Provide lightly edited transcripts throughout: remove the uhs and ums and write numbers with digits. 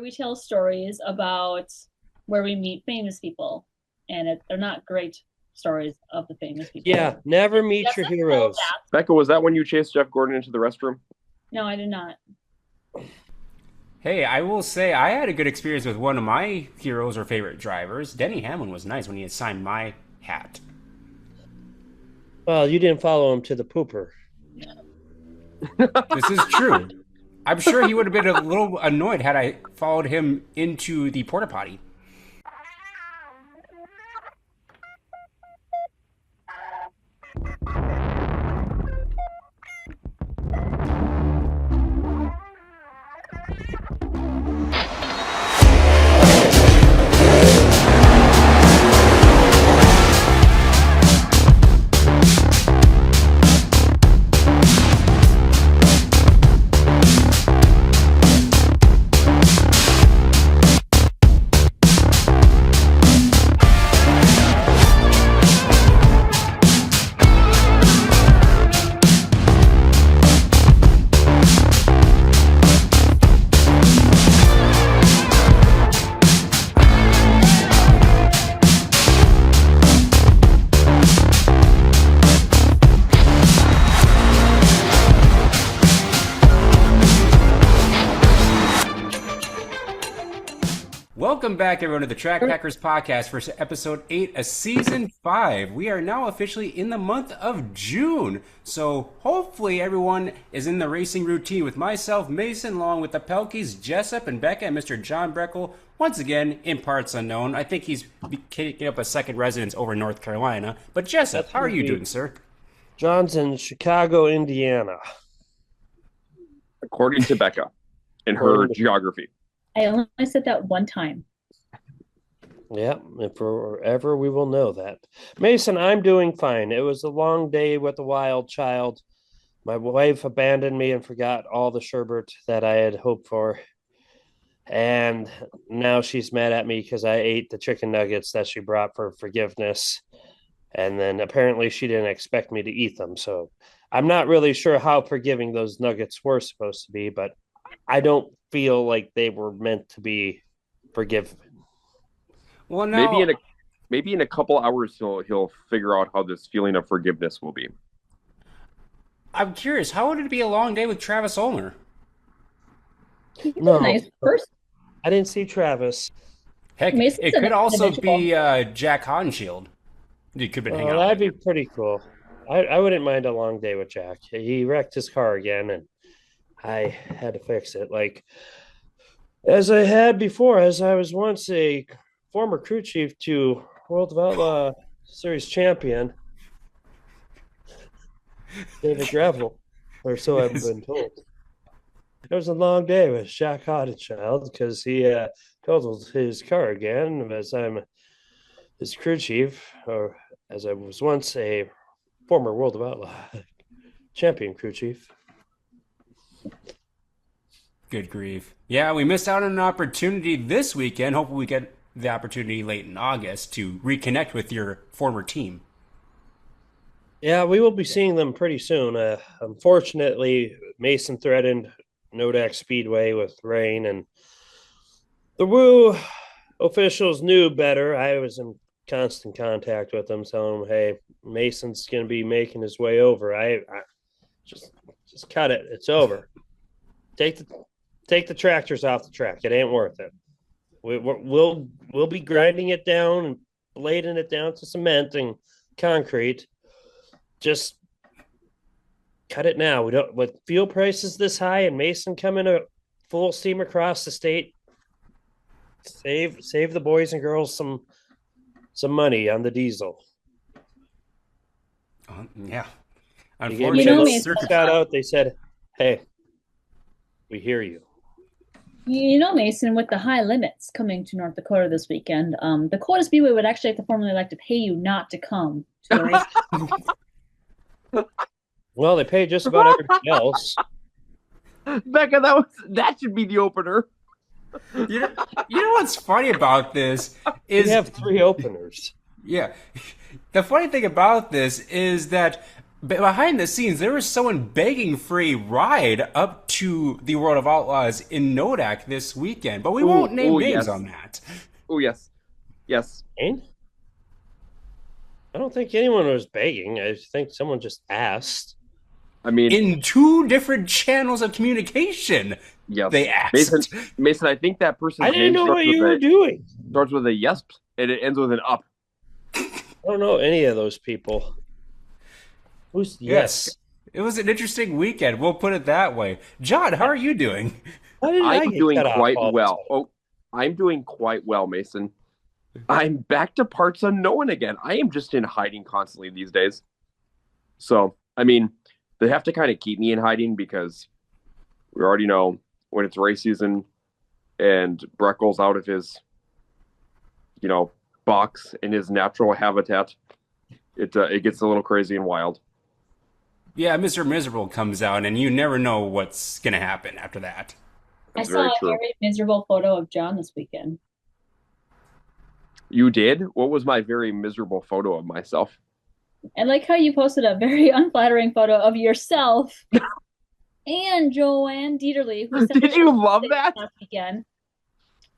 where we tell stories about where we meet famous people, and they're not great stories of the famous people. Yeah, never meet your heroes. Becca, was that when you chased Jeff Gordon into the restroom? No, I did not. Hey, I will say I had a good experience with one of my heroes or favorite drivers. Denny Hamlin was nice when he had signed my hat. Well, you didn't follow him to the pooper. This is true. I'm sure he would have been a little annoyed had I followed him into the porta potty. Welcome back, everyone, to the Track Packers podcast for episode 8 of season 5. We are now officially in the month of June, so hopefully everyone is in the racing routine with myself, Mason, along with the Pelkeys, Jessup, and Becca, and Mr. John Breckel, once again, in parts unknown. I think he's taking up a second residence over in North Carolina. But Jessup, how are you doing, sir? John's in Chicago, Indiana. According to Becca, in her geography. I only said that one time. Yeah, and forever we will know that. Mason, I'm doing fine. It was a long day with a wild child. My wife abandoned me and forgot all the sherbet that I had hoped for. And now she's mad at me because I ate the chicken nuggets that she brought for forgiveness. And then apparently she didn't expect me to eat them. So I'm not really sure how forgiving those nuggets were supposed to be, but I don't feel like they were meant to be forgiven. Well, no. Maybe in a couple hours he'll figure out how this feeling of forgiveness will be. I'm curious, how would it be a long day with Travis Ulmer? He's a nice person. I didn't see Travis. Heck, it could also be Jack Hodenshield. You could have been hanging out. That'd be pretty cool. I wouldn't mind a long day with Jack. He wrecked his car again, and I had to fix it. Like, as I had before, as I was once a former crew chief to World of Outlaw Series champion, David Gravel, or so I've been told. It was a long day with Jack Hodenschild because he totaled his car again as I'm his crew chief, or as I was once a former World of Outlaw champion crew chief. Good grief. Yeah, we missed out on an opportunity this weekend. Hopefully we get the opportunity late in August to reconnect with your former team. Yeah, we will be seeing them pretty soon. Unfortunately, Mason threatened Dacotah Speedway with rain, and the Woo officials knew better. I was in constant contact with them, telling them, hey, Mason's going to be making his way over. I just cut it. It's over. Take the tractors off the track. It ain't worth it. We'll be grinding it down and blading it down to cement and concrete. Just cut it now. We don't, with fuel prices this high and Mason coming a full steam across the state. Save the boys and girls some money on the diesel. Yeah. Unfortunately, shout out. They said, "Hey, we hear you." You know, Mason, with the high limits coming to North Dakota this weekend, Dacotah Speedway would actually have to formally like to pay you not to come to the race. Well, they pay just about everything else. Becca, that should be the opener. You know what's funny about this is we have 3 openers. Yeah. The funny thing about this is that behind the scenes, there was someone begging for a ride up to the World of Outlaws in Nodak this weekend, but we won't name names on that. Oh, yes. Yes. And I don't think anyone was begging. I think someone just asked. I mean, In 2 different channels of communication, yes. they asked. Mason, I think that person's I didn't name know what you were doing. starts with a yes, and it ends with an up. I don't know any of those people. Who's yes? It was an interesting weekend. We'll put it that way. John, how are you doing? How did I I'm get doing cut off quite all of a well. sudden? Oh, I'm doing quite well, Mason. I'm back to parts unknown again. I am just in hiding constantly these days. So, I mean, they have to kind of keep me in hiding because we already know when it's race season and Breckel's out of his, box in his natural habitat, it gets a little crazy and wild. Yeah, Mr. Miserable comes out, and you never know what's going to happen after that. I That's saw very a true. very miserable photo of John this weekend. You did? What was my very miserable photo of myself? I like how you posted a very unflattering photo of yourself and Joanne Dieterle, who sent Did you love that? last weekend.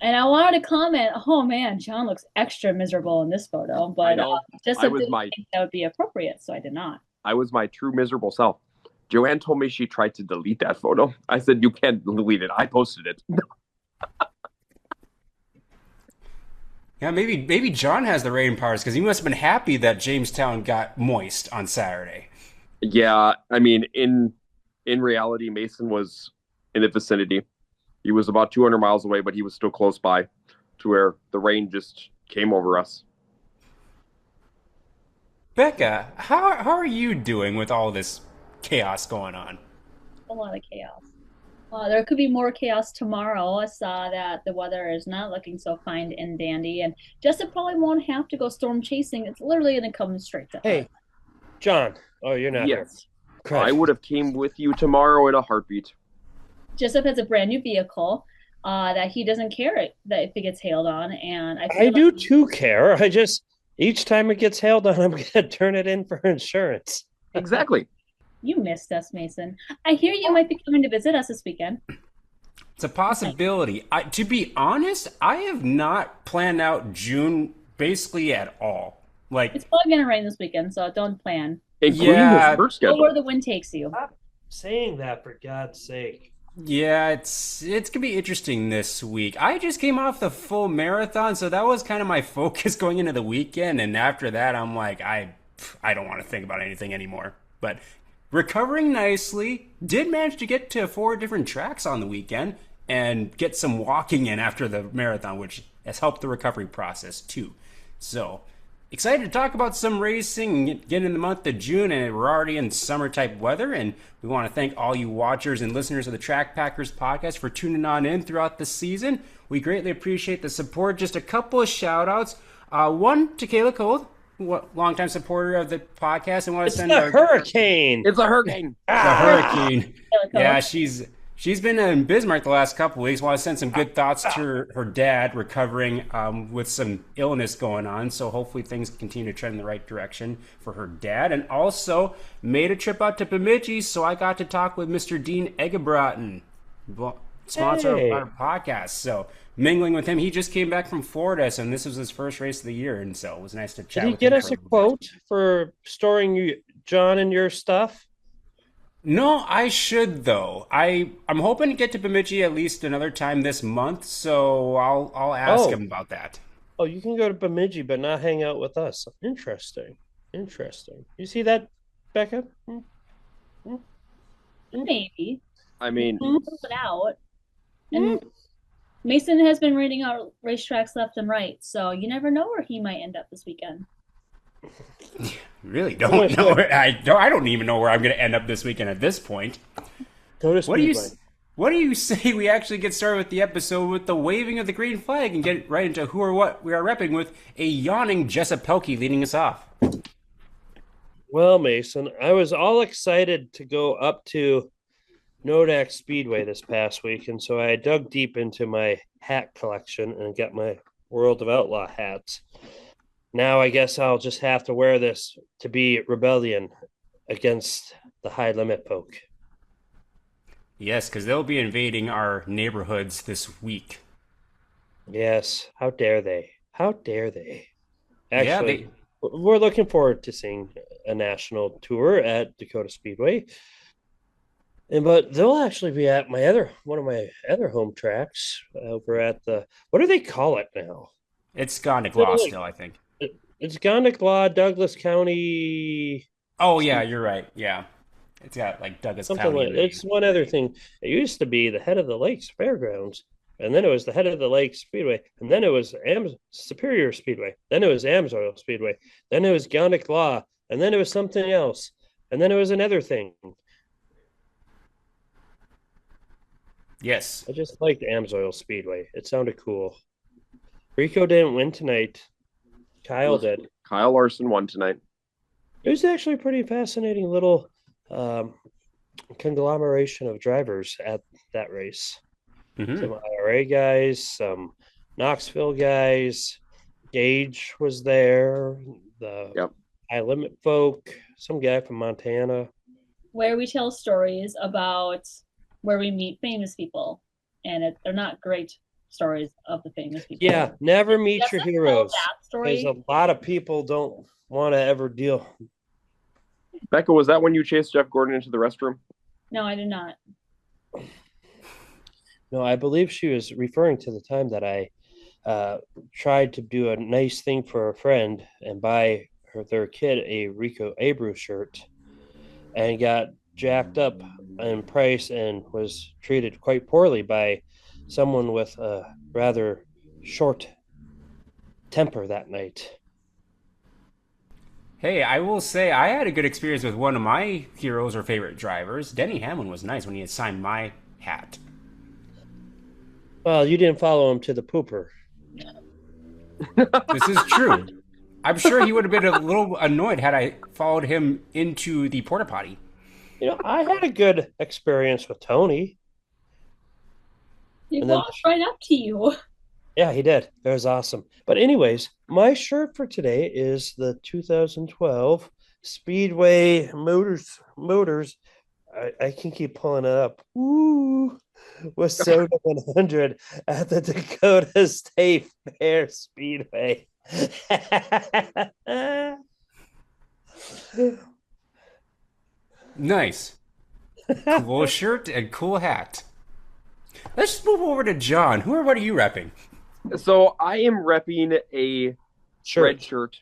And I wanted to comment, oh man, John looks extra miserable in this photo, I but know. just I I was didn't my- think that would be appropriate, so I did not. I was my true miserable self. Joanne told me she tried to delete that photo. I said, you can't delete it. I posted it. Yeah, maybe John has the rain powers because he must have been happy that Jamestown got moist on Saturday. Yeah, I mean, in reality, Mason was in the vicinity. He was about 200 miles away, but he was still close by to where the rain just came over us. Becca, how are you doing with all this chaos going on? A lot of chaos. There could be more chaos tomorrow. I saw that the weather is not looking so fine and dandy, and Jessup probably won't have to go storm chasing. It's literally going to come straight to Hey, us. John. Oh, you're not here. Yes, Crud. I would have came with you tomorrow in a heartbeat. Jessup has a brand new vehicle that he doesn't care that if it gets hailed on, and I I feel do like too care. I just each time it gets hailed on, I'm gonna turn it in for insurance. Exactly. you missed us, Mason. I hear you might be coming to visit us this weekend. It's a possibility. To be honest, I have not planned out June basically at all. Like, It's probably going to rain this weekend, so don't plan. Including Yeah. his work Go schedule. where the wind takes you. Stop saying that, for God's sake. yeah, it's gonna be interesting this week. I just came off the full marathon, so that was kind of my focus going into the weekend. And after that, I'm like, I don't want to think about anything anymore. But recovering nicely, did manage to get to 4 different tracks on the weekend and get some walking in after the marathon, which has helped the recovery process too. So excited to talk about some racing and get in the month of June, and we're already in summer type weather. And we want to thank all you watchers and listeners of the Track Packers podcast for tuning on in throughout the season. We greatly appreciate the support. Just a couple of shout outs. One to Kayla Cole, longtime supporter of the podcast, and want to It's send the our hurricane. It's a hurricane. the hurricane. Kayla Cole. Yeah, she's been in Bismarck the last couple of weeks. Want to send some good thoughts to her dad recovering with some illness going on. So hopefully things continue to trend in the right direction for her dad. And also made a trip out to Bemidji, so I got to talk with Mr. Dean Eggebraaten, sponsor Hey. of our podcast. So mingling with him, he just came back from Florida, and this was his first race of the year, and so it was nice to chat Did he with get him us for a little bit. quote for storing John and your stuff? No, I should though. I'm hoping to get to Bemidji at least another time this month, so I'll ask Oh. him about that. Oh, you can go to Bemidji, but not hang out with us. Interesting. You see that, Becca? Maybe. I mean, Put it out. And Mason has been rating out racetracks left and right, so you never know where he might end up this weekend. Really don't know. I don't even know where I'm going to end up this weekend at this point. Go to What do Speedway. what do you say we actually get started with the episode with the waving of the green flag and get right into who or what we are repping with a yawning Jessup Pelkey leading us off? Well, Mason, I was all excited to go up to Dacotah Speedway this past week, and so I dug deep into my hat collection and got my World of Outlaw hats. Now I guess I'll just have to wear this to be Rebellion against the high limit folk. Yes, because they'll be invading our neighborhoods this week. Yes, how dare they? How dare they? Yeah, Actually, we're looking forward to seeing a national tour at Dacotah Speedway. But they'll actually be at one of my other home tracks over at what do they call it now? it's gone to Gloss Like, still, I think. it's Gondik Douglas County, Oh, yeah, you're right. Yeah. It's got like Douglas something County like. in the name. It's one other thing. It used to be the Head of the Lakes Fairgrounds, and then it was the Head of the Lakes Speedway, and then it was Superior Speedway, then it was Amsoil Speedway, then it was Gondik and then it was something else, and then it was another thing. Yes. I just liked Amsoil Speedway. It sounded cool. Rico didn't win tonight. Kyle did. Kyle Larson won tonight. It was actually a pretty fascinating little conglomeration of drivers at that race. Mhm. Some IRA guys, some Knoxville guys. Gage was there. The high limit folk. Some guy from Montana. Where we tell stories about where we meet famous people, and they're not great stories of the famous people. Yeah, never meet Yes, your I know heroes. that story. Because a lot of people don't want to ever deal. Becca, was that when you chased Jeff Gordon into the restroom? No, I did not. No, I believe she was referring to the time that I tried to do a nice thing for a friend and buy their kid a Rico Abreu shirt, and got jacked up in price and was treated quite poorly by someone with a rather short temper that night. Hey, I will say I had a good experience with one of my heroes or favorite drivers. Denny Hamlin was nice when he had signed my hat. Well, you didn't follow him to the pooper. This is true. I'm sure he would have been a little annoyed had I followed him into the porta potty. I had a good experience with Tony. He And then- walked right up to you. Yeah, he did. It was awesome. But anyways, my shirt for today is the 2012 Speedway Motors. I can keep pulling it up. Ooh, was sold 100 at the Dakota State Fair Speedway. Nice. Cool shirt and cool hat. Let's move over to John. What are you repping? So I am repping a red shirt.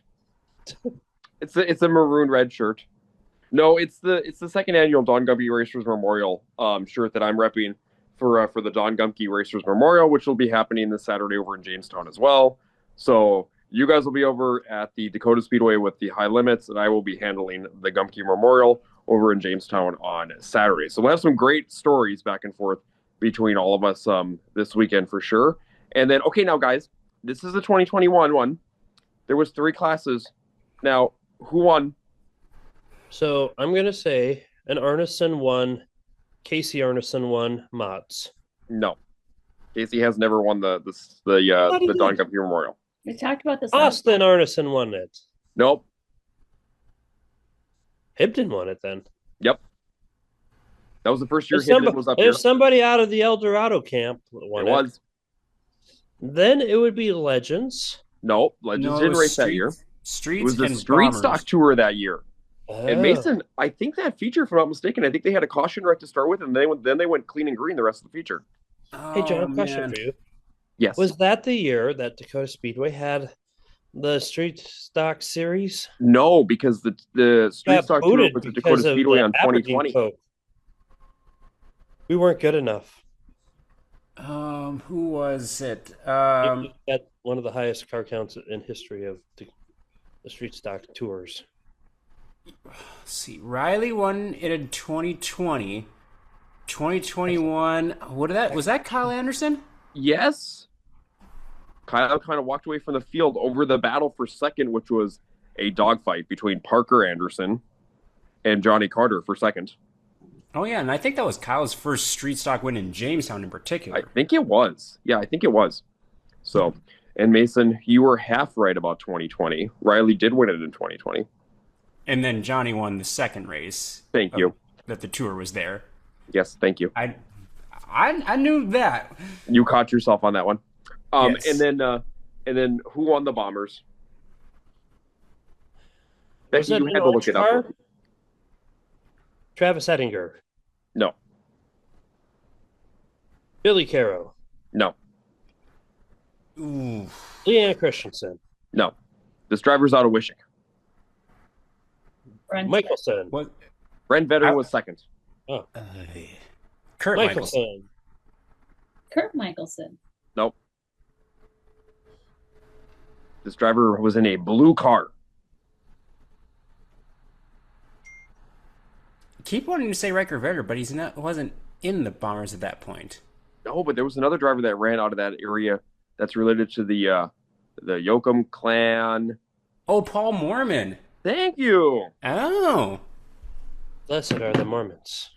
It's a maroon red shirt. No, it's the second annual Don Gumpke Racers Memorial shirt that I'm repping for the Don Gumpke Racers Memorial, which will be happening this Saturday over in Jamestown as well. So you guys will be over at the Dakota Speedway with the high limits, and I will be handling the Gumpke Memorial over in Jamestown on Saturday. So we'll have some great stories back and forth between all of us this weekend for sure. And then, okay, now guys, this is the 2021 one. There was 3 classes. Now, who won? So I'm gonna say an Arneson won, Casey Arneson won Mott's. No, Casey has never won the Don Gumpke Memorial. We talked about this. Austin Arneson won it. Nope. Hibden won it then. Yep. That was the first year Hibden was up here. If somebody out of the El Dorado camp won it. Was. Then it would be Legends. Nope, Legends didn't race that year. Streets It was the and Street Bombers. Stock Tour that year. Oh. And Mason, I think that feature, if I'm not mistaken, I think they had a caution wreck to start with, and then they went clean and green the rest of the feature. Hey, John, Oh, question man. for you. Yes. Was that the year that Dakota Speedway had the Street Stock Series? No, because the Street Got Stock Tour booted was the because Dakota of Speedway the on Aberdeen 2020. folk. We weren't good enough. Who was it? At one of the highest car counts in history of the Street Stock Tours. Let's see, Riley won it in 2020. 2021. Was that Kyle Anderson? Yes. Kyle kind of walked away from the field over the battle for second, which was a dogfight between Parker Anderson and Johnny Carter for second. Oh yeah, and I think that was Kyle's first street stock win in Jamestown in particular. I think it was. Yeah, I think it was. So, and Mason, you were half right about 2020. Riley did win it in 2020. And then Johnny won the second race. Thank you. That the tour was there. Yes, thank you. I knew that. You caught yourself on that one. Yes. And then who won the Bombers? Was Becky, that you an had to look orange it up. car? Travis Ettinger. No, Billy Caro. no, Ooh. Leanna Christensen. no. This driver's out of Wishing. Brent. Michelson. What? Brent Vetter was second. Kurt Michelson. Kurt Michelson. Nope. This driver was in a blue car. Keep wanting to say Riker Vetter, but wasn't in the Bombers at that point. No, but there was another driver that ran out of that area that's related to the Yoakum clan. Oh, Paul Mormon. Thank you. Oh. Blessed are the Mormons.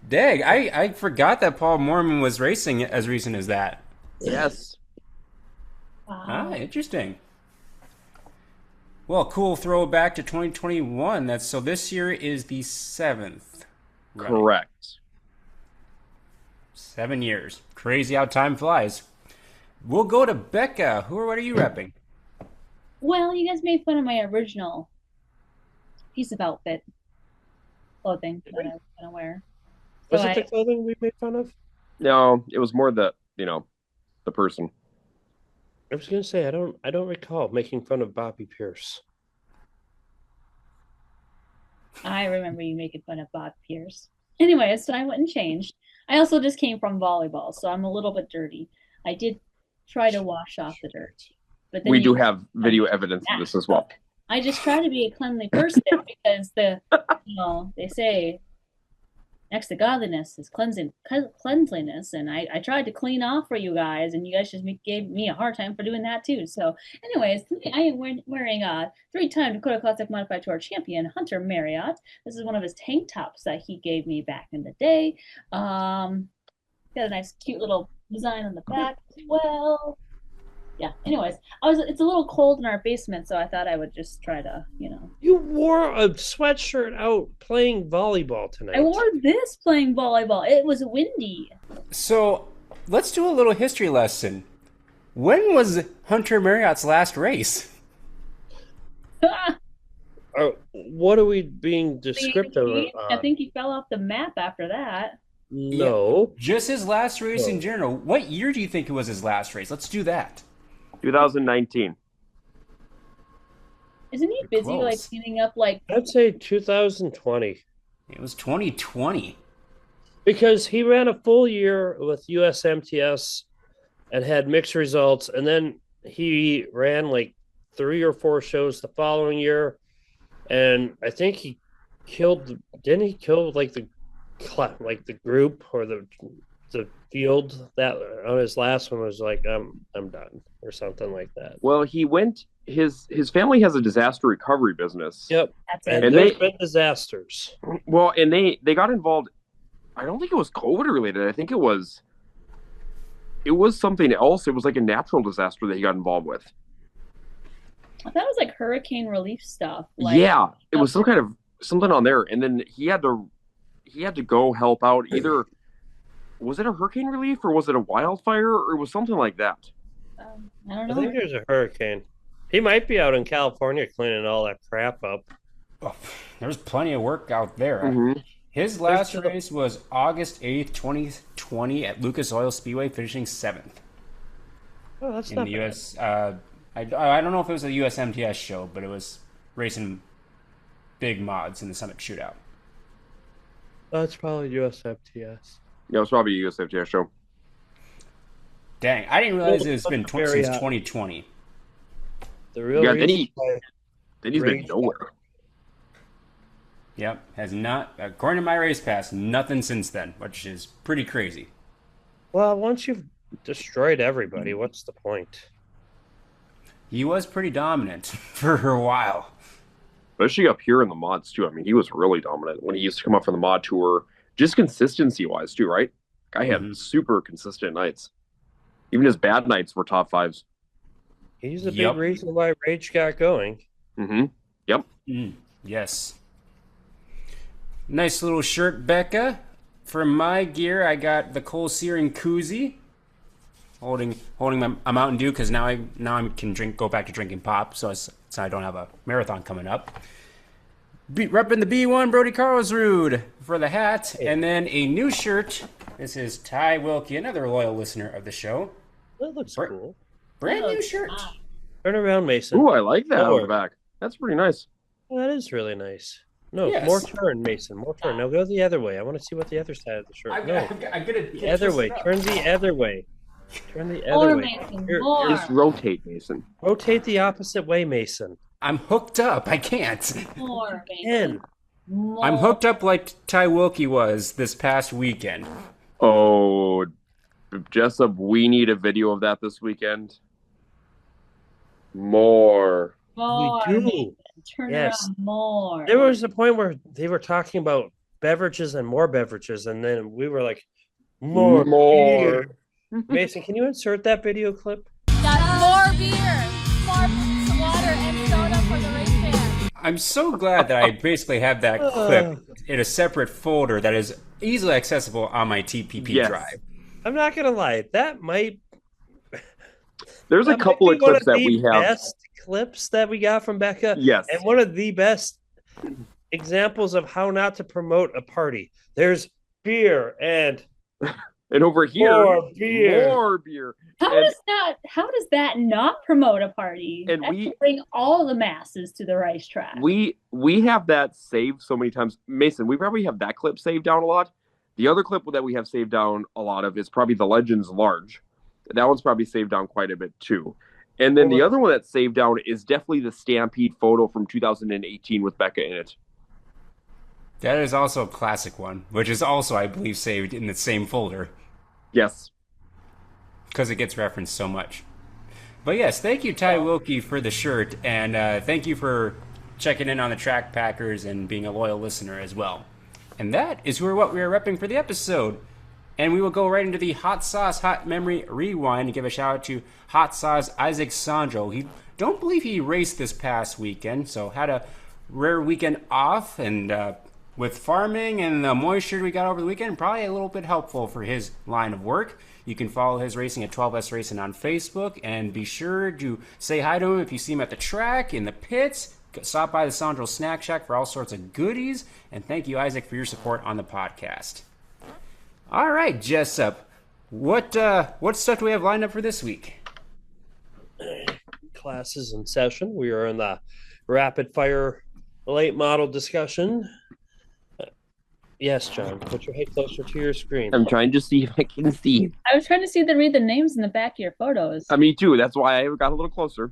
Dang, I forgot that Paul Mormon was racing as recent as that. Yes. Wow. Ah, interesting. Well, cool throwback to 2021. So this year is the 7th. Right. Correct. 7 years. Crazy how time flies. We'll go to Becca. What are you repping? Well, you guys made fun of my original piece of outfit clothing that I was gonna wear. Was it the clothing we made fun of? No, it was more the person. I was gonna say I don't recall making fun of Bobby Pierce. I remember you making fun of Bob Pierce. Anyways, so I went and changed. I also just came from volleyball, so I'm a little bit dirty. I did try to wash off the dirt, but then We do have video evidence of this as well. I just try to be a cleanly person because they say next to godliness is cleanliness, and I tried to clean off for you guys, and you guys just gave me a hard time for doing that too. So, anyways, today I am wearing a 3-time Dakota Classic Modified Tour champion Hunter Marriott. This is one of his tank tops that he gave me back in the day. Got a nice, cute little design on the back as well. Yeah. Anyways, it's a little cold in our basement, so I thought I would just try to, You wore a sweatshirt out playing volleyball tonight. I wore this playing volleyball. It was windy. So let's do a little history lesson. When was Hunter Marriott's last race? What are we being descriptive of? I think he fell off the map after that. No. Yeah, just his last race in general. What year do you think it was his last race? Let's do that. 2019. Isn't he busy close. cleaning up I'd say 2020. It was 2020. Because he ran a full year with USMTS and had mixed results, and then he ran 3 or 4 shows the following year, and I think he didn't he kill the group or the field that on his last one was I'm done or something like that. Well, he went. His family has a disaster recovery business. Yep, That's and it. there's been disasters. Well, and they got involved. I don't think it was COVID related. I think it was something else. It was like a natural disaster that he got involved with. I thought it was hurricane relief stuff. Yeah, it was some kind of something on there, and then he had to go help out. Either was it a hurricane relief or was it a wildfire or it was something like that? I don't I know. think there's a hurricane. He might be out in California cleaning all that crap up. Oh, there's plenty of work out there. Mm-hmm. His last race was August 8th, 2020 at Lucas Oil Speedway, finishing 7th. Oh, that's in not the bad. US. I don't know if it was a USMTS show, but it was racing big mods in the Summit Shootout. Oh, it's probably USFTS. Yeah, it was probably a USFJ show. Dang, I didn't realize it's been since 2020. The real Yeah, reason then he's been Race. nowhere. Yep, has not, according to my race pass, nothing since then, which is pretty crazy. Well, once you've destroyed everybody, what's the point? He was pretty dominant for a while. Especially up here in the mods too. I mean, he was really dominant when he used to come up from the mod tour. Just consistency wise too, right? Guy had super consistent nights. Even his bad nights were top fives. He's a big reason why Rage got going. Mm-hmm. Yep. Yes. Nice little shirt, Becca. For my gear, I got the Cole Searing koozie. Holding a Mountain Dew because now I can go back to drinking pop, so I don't have a marathon coming up. Repping the B1 Brody Carlsrud for the hat, and then a new shirt. This is Ty Wilkie, another loyal listener of the show. That looks cool. Brand new shirt. Turn around, Mason. Ooh, I like that on the back. That's pretty nice. Well, that is really nice. No, Yes. more turn, Mason. More turn. Now go the other way. I want to see what the other side of the shirt. I'm gonna the other way. Turn the other way. Turn the More, other way. Mason, more. Just rotate, Mason. Rotate the opposite way, Mason. I'm hooked up. I can't. More, In. Mason. More. I'm hooked up like Ty Wilkie was this past weekend. Oh, Jessup, we need a video of that this weekend. More. More, We do. Mason. Turn Yes. around more. There was a point where they were talking about beverages and more beverages, and then we were like, more. Beer. Mason, can you insert that video clip? More beer, more water and soda for the race fans. I'm so glad that I basically have that clip in a separate folder that is easily accessible on my TPP drive. I'm not gonna lie, that might. There's a couple of clips that we have. Best clips that we got from Becca. Yes. And one of the best examples of how not to promote a party. There's beer and over here, more beer. More beer. How does that not promote a party? And That we should bring all the masses to the racetrack. We have that saved so many times. Mason, we probably have that clip saved down a lot. The other clip that we have saved down a lot of is probably the Legends Large. That one's probably saved down quite a bit too. And then the other one that's saved down is definitely the Stampede photo from 2018 with Becca in it. That is also a classic one, which is also, I believe, saved in the same folder. Yes. Because it gets referenced so much. But yes, thank you, Ty Wilkie, for the shirt, and thank you for checking in on the Track Packers and being a loyal listener as well. And that is what we are repping for the episode. And we will go right into the Hot Sauce Hot Memory Rewind and give a shout out to Hot Sauce Isaac Sondrol. He don't believe he raced this past weekend, so had a rare weekend off, and with farming and the moisture we got over the weekend, probably a little bit helpful for his line of work. You can follow his racing at 12S Racing on Facebook, and be sure to say hi to him if you see him at the track, in the pits. Stop by the Sondrol Snack Shack for all sorts of goodies, and thank you, Isaac, for your support on the podcast. All right, Jessup, what stuff do we have lined up for this week? Classes in session. We are in the rapid fire late model discussion. Yes, John, put your head closer to your screen. I'm trying to see if I can see. I was trying to read the names in the back of your photos. Me too. That's why I got a little closer.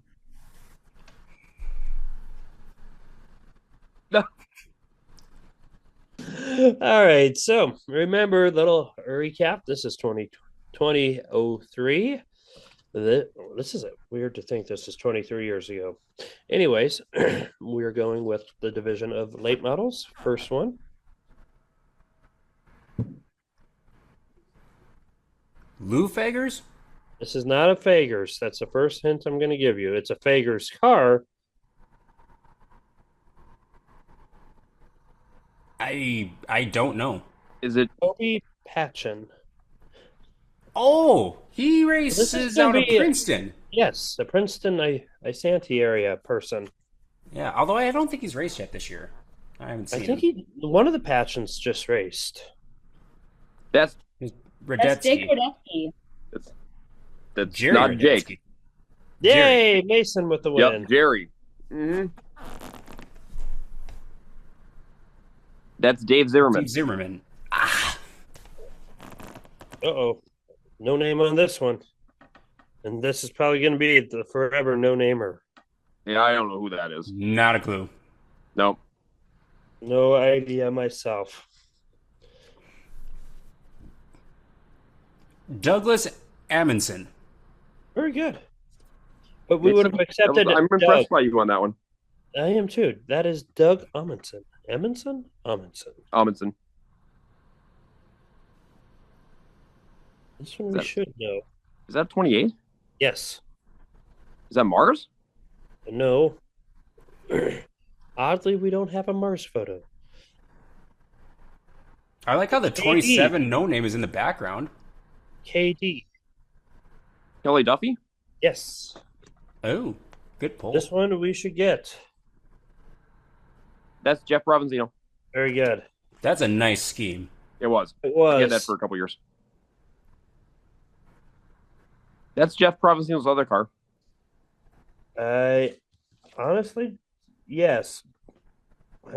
All right, so remember, little recap. This is 2003. This is weird to think this is 23 years ago. Anyways, we're going with the division of late models. First one. Lou Fagers? This is not a Fagers. That's the first hint I'm going to give you. It's a Fagers car. I don't know. Is it Toby Patchen? Oh, he races out of Princeton. Yes, the Princeton Isanti area person. Yeah, although I don't think he's raced yet this year. I haven't seen him. One of the Patchens just raced. That's Dacotah. That's Jerry not Radetzky. Jake. Yay, Jerry. Mason with the win. Yep, Jerry. Mm-hmm. That's Dave Zimmerman. Dave Zimmerman. Uh-oh. No name on this one. And this is probably going to be the forever no-namer. Yeah, I don't know who that is. Not a clue. Nope. No idea myself. Douglas Amundsen. Very good. But we would have accepted I'm impressed by you on that one. I am too. That is Doug Amundsen. Amundsen? Amundsen. This one we should know. Is that 28? Yes. Is that Mars? No. Oddly, we don't have a Mars photo. I like how the 27 no name is in the background. KD. Kelly Duffy? Yes. Oh, good pull. This one we should get. That's Jeff Provenzino. Very good. That's a nice scheme. It was. It was. He had that for a couple years. That's Jeff Provenzino's other car. Honestly, yes.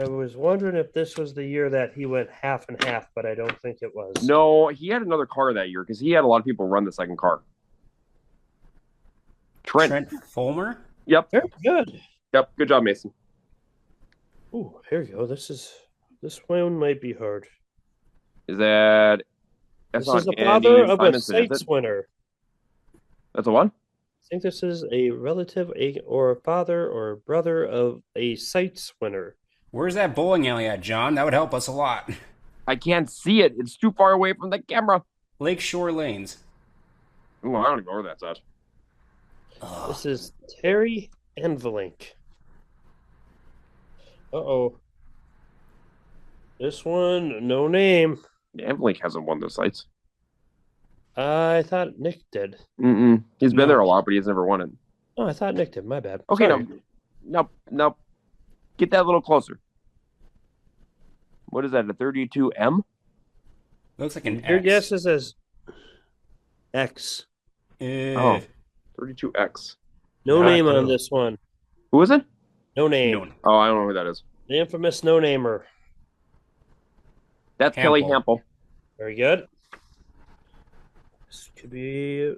I was wondering if this was the year that he went half and half, but I don't think it was. No, he had another car that year because he had a lot of people run the second car. Trent Fulmer? Yep. Very good. Yep. Good job, Mason. Ooh, here we go. This one might be hard. Is that... This not is the Andy father of a Simonson, is Sites it? winner. That's a what? I think this is a relative or a father or brother of a Sites winner. Where's that bowling alley at, John? That would help us a lot. I can't see it. It's too far away from the camera. Lakeshore Lanes. Ooh, I don't know where that's at. This is Terry Envelink. Uh-oh. This one, no name. Amblink hasn't won those sites. I thought Nick did. He's been there a lot, but he's never won it. Oh, I thought Nick did. My bad. Okay, Sorry. no. Get that a little closer. What is that, a 32M? Looks like an Your X. guess is as X. Oh, 32X. No Not name on cool. this one. Who is it? No name. No. Oh, I don't know who that is. The infamous no-namer. That's Kelly Hampel. Hampel. Very good. This could be...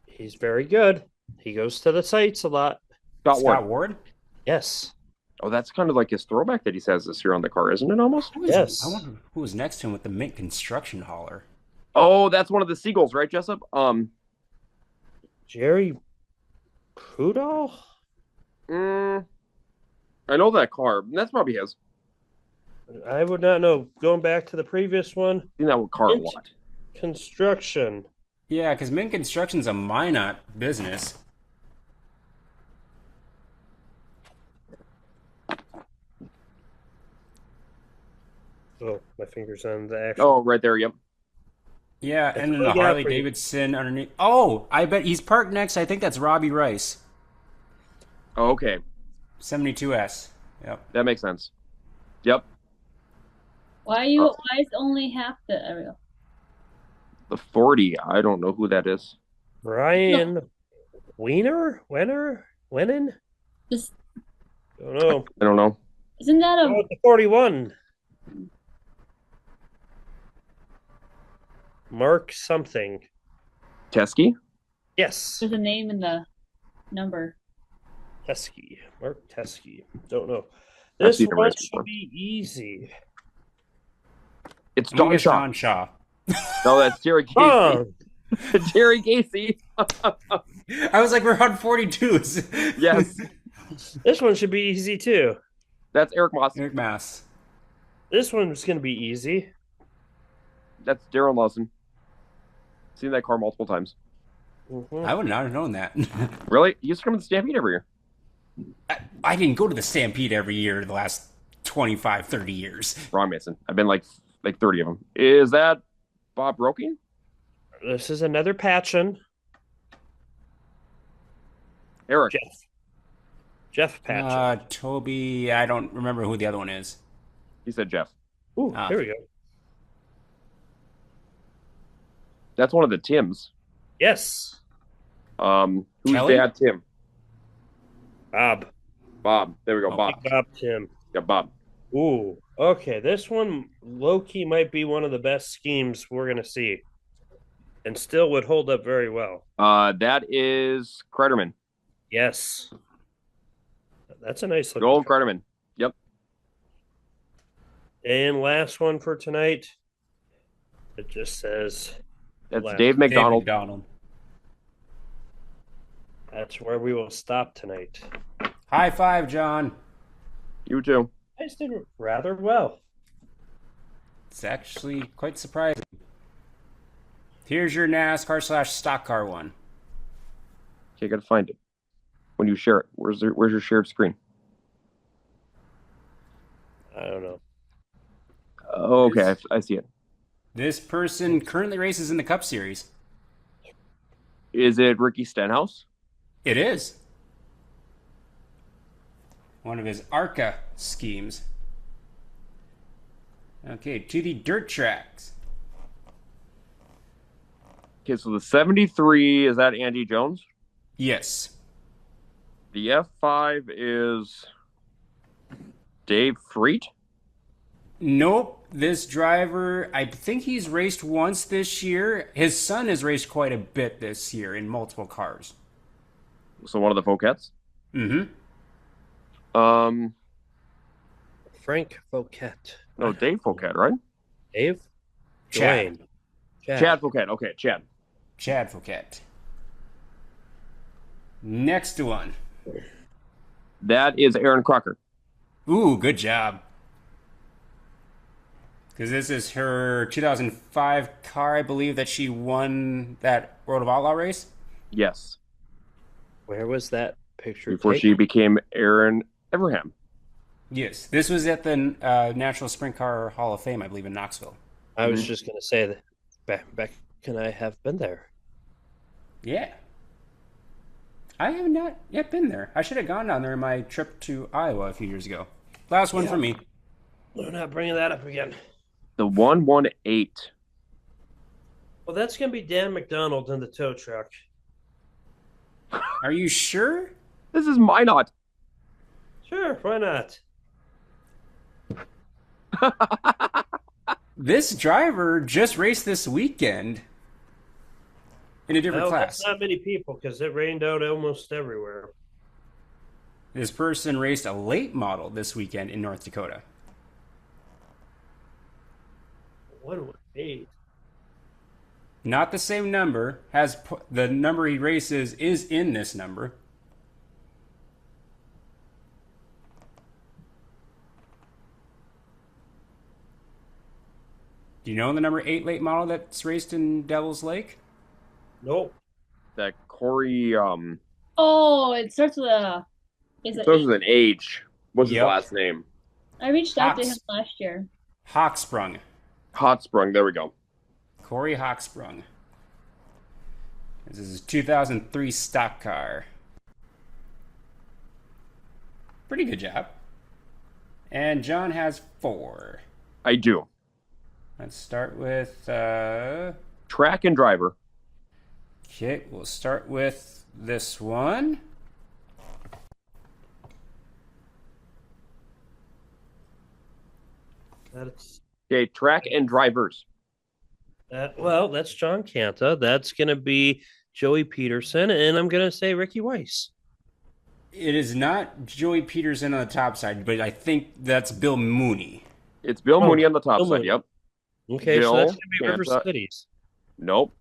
He's very good. He goes to the sites a lot. Scott Ward? Yes. Oh, that's kind of like his throwback that he says this year on the car, isn't it, almost? Yes. I wonder who was next to him with the mint construction hauler. Oh, that's one of the Seagulls, right, Jessup? Jerry Prudhoe? I know that car. That's probably his. I would not know. Going back to the previous one, Seen that car a Mint lot. Construction. Yeah, because mint construction's a Minot business. Oh, my finger's on the actual. Oh, right there, yep. Yeah, That's and then what the we got Harley for you. Davidson underneath. Oh, I bet he's parked next. I think that's Robbie Rice. Oh, okay. 72S. Yep. That makes sense. Yep. Why is only half the there we go. The 40. I don't know who that is. Brian Wenin? Just Don't know. I don't know. isn't that a Oh, the 41. Mark something. Teskey? Yes. there's a name in the number? Teskey. Mark Teskey. Don't know. I've This seen him one race should before. be easy. It's I'm gonna Don guess Shaw. John Shaw. No, that's Jerry Casey. Wrong. Jerry Casey. I was like, we're on 42s. Yes. This one should be easy too. That's Eric Moss. Eric Mass. This one's going to be easy. That's Darren Lawson. Seen that car multiple times. Mhm. I would not have known that. Really? He used to come to the Stampede every year. I didn't go to the Stampede every year the last 25, 30 years. Wrong, Mason. I've been like 30 of them. Is that Bob Broking? This is another Patchen. Eric. Jeff Patchen. Toby, I don't remember who the other one is. He said Jeff. Ooh, here we go. That's one of the Tims. Yes. Who's Kelly? dad? Tim. Bob. Bob. There we go. Oh, Bob. Bob Tim. Yeah, Bob. Ooh. Okay, this one low-key might be one of the best schemes we're going to see. And still would hold up very well. That is Kreiderman. Yes. That's a nice looking Gold car. Kreiderman. Yep. And last one for tonight. It just says That's last. Dave McDonald. Dave McDonald. That's where we will stop tonight. High five, John. You too. I guys did rather well. It's actually quite surprising. Here's your NASCAR/stock car one. Okay, I gotta find it. When you share it, where's your shared screen? I don't know. Oh, okay, I see it. This person currently races in the Cup Series. Is it Ricky Stenhouse? It is. One of his ARCA schemes. Okay, to the dirt tracks. Okay, so the 73, is that Andy Jones? Yes. The F5 is Dave Freet? Nope. This driver, I think he's raced once this year. His son has raced quite a bit this year in multiple cars. So one of the Fouquets? Mm-hmm. Frank Fouquet. No, Dave Fouquet, right? Dave? Chad. Dwayne. Chad Fouquet. Okay, Chad. Chad Fouquet. Next one. That is Aaron Crocker. Ooh, good job. Because this is her 2005 car, I believe, that she won that Road of Outlaw race. Yes. Where was that picture Before she taken? became Aaron Everham. Yes, this was at the National Sprint Car Hall of Fame, I believe, in Knoxville. I was just going to say that Beck and I have been there. Yeah. I have not yet been there. I should have gone down there in my trip to Iowa a few years ago. Last one for me. We're not bringing that up again. The 118. Well, that's going to be Dan McDonald in the tow truck. Are you sure? This is Minot. Sure, why not? This driver just raced this weekend in a different class. That's not many people because it rained out almost everywhere. This person raced a late model this weekend in North Dakota. What do we need? Not the same number. Has the number he races is in this number. Do you know the number 8 late model that's raced in Devil's Lake? Nope. That Corey, Oh, it starts with a. Is it? starts with an H. What's his Yep. last name? I reached out to Hox. him last year. Hawksprung. Hotsprung. There we go. Corey Hawksprung. This is his 2003 stock car. Pretty good job. And John has 4. I do. Let's start with... Track and driver. Okay, we'll start with this one. That's Okay, track and drivers. well, that's John Canta. That's going to be Joey Peterson, and I'm going to say Ricky Weiss. It is not Joey Peterson on the top side, but I think that's Bill Mooney. It's Bill Mooney on the top Bill side. Mooney. Yep. Okay, Bill so that's going to be River Canta. Cities. Nope.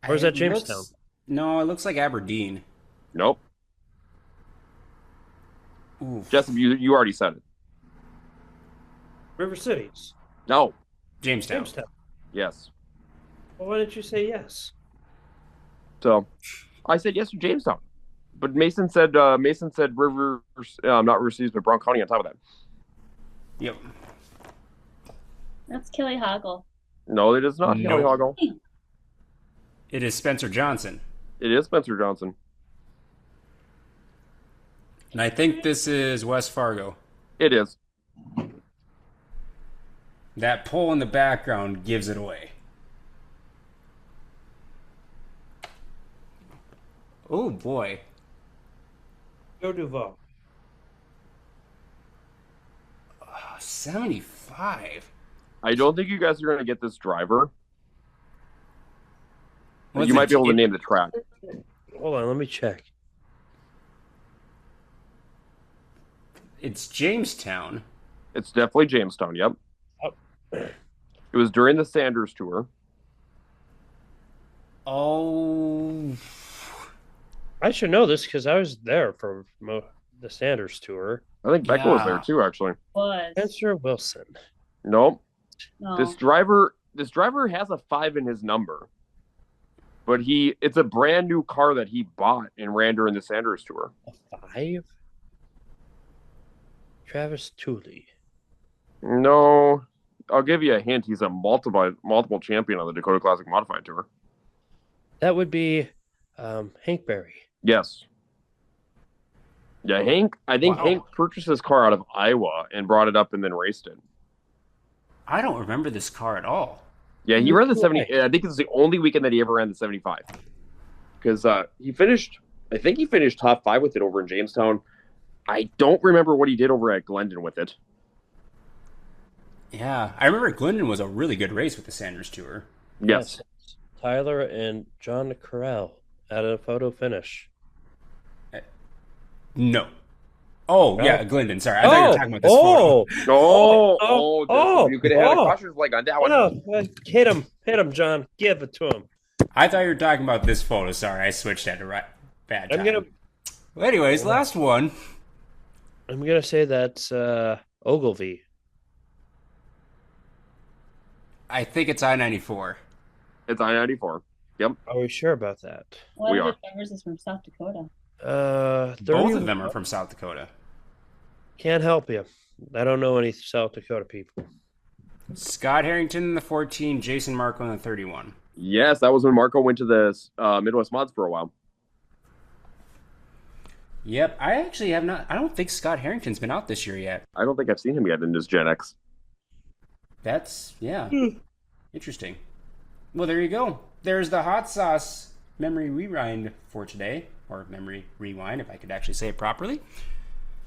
Or is that It Jamestown? looks- no, it looks like Aberdeen. Nope. Oof. Jessup, you already said it. River Cities. No. Jamestown. Jamestown. Yes. Well, why didn't you say yes? So I said yes to Jamestown. But Mason said River, not River Cities, but Brown County on top of that. Yep. That's Kelly Hoggle. No, it is not No. Kelly Hoggle. It is Spencer Johnson. It is Spencer Johnson. And I think this is West Fargo. It is. That pole in the background gives it away. Oh boy. Joe Duval. 75. I don't think you guys are going to get this driver. What's You might it- be able to name the track. Hold on, let me check. It's Jamestown. It's definitely Jamestown. Yep. It was during the Sanders tour. Oh. I should know this because I was there for the Sanders tour. I think Becca was Yeah. there too, actually. Was. Spencer Wilson. Nope. No. This driver has a 5 in his number, but it's a brand new car that he bought and ran during the Sanders Tour. A 5? Travis Tooley. No, I'll give you a hint. He's a multiple champion on the Dakota Classic Modified Tour. That would be Hank Berry. Yes. Yeah, Hank. I think Hank purchased this car out of Iowa and brought it up and then raced it. I don't remember this car at all. Yeah, he ran the 70. I think it's the only weekend that he ever ran the 75. Because he finished top 5 with it over in Jamestown. I don't remember what he did over at Glendon with it. Yeah, I remember Glendon was a really good race with the Sanders Tour. Yes. Tyler and John Carell at a photo finish. No. Oh, yeah, Glendon. Sorry, I thought you were talking about this photo. You could have had a caution flag on that one. Hit him, John. Give it to him. I thought you were talking about this photo. Sorry, I switched that to bad time. Well, anyways, last one. I'm going to say that's Ogilvy. I think it's I-94. It's I-94. Yep. Are we sure about that? One of the drivers is from South Dakota. Both of them are from South Dakota. Can't help you. I don't know any South Dakota people. Scott Harrington in the 14, Jason Marco in the 31. Yes, that was when Marco went to the Midwest Mods for a while. Yep, I actually have not. I don't think Scott Harrington's been out this year yet. I don't think I've seen him yet in his Gen X. That's, interesting. Well, there you go. There's the hot sauce memory rewind for today, or memory rewind, if I could actually say it properly.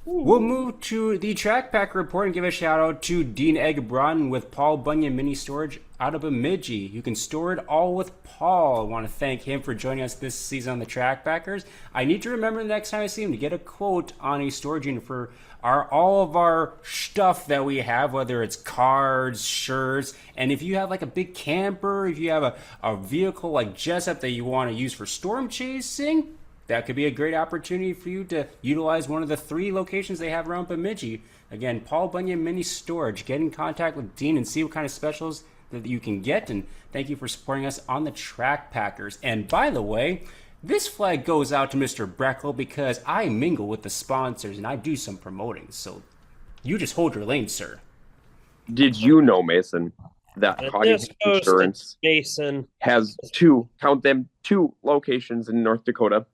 We'll move to the Track Pack report and give a shout out to Dean Eggebraaten with Paul Bunyan Mini Storage out of Bemidji. You can store it all with Paul. I want to thank him for joining us this season on the Track Packers. I need to remember the next time I see him to get a quote on a storage unit for all of our stuff that we have, whether it's cards, shirts, and if you have like a big camper, if you have a vehicle like Jessup that you want to use for storm chasing, that could be a great opportunity for you to utilize one of the 3 locations they have around Bemidji. Again, Paul Bunyan Mini Storage. Get in contact with Dean and see what kind of specials that you can get. And thank you for supporting us on the Track Packers. And by the way, this flag goes out to Mr. Breckle because I mingle with the sponsors and I do some promoting. So you just hold your lane, sir. Did you know, Mason, that Hoggy Insurance has 2 locations in North Dakota?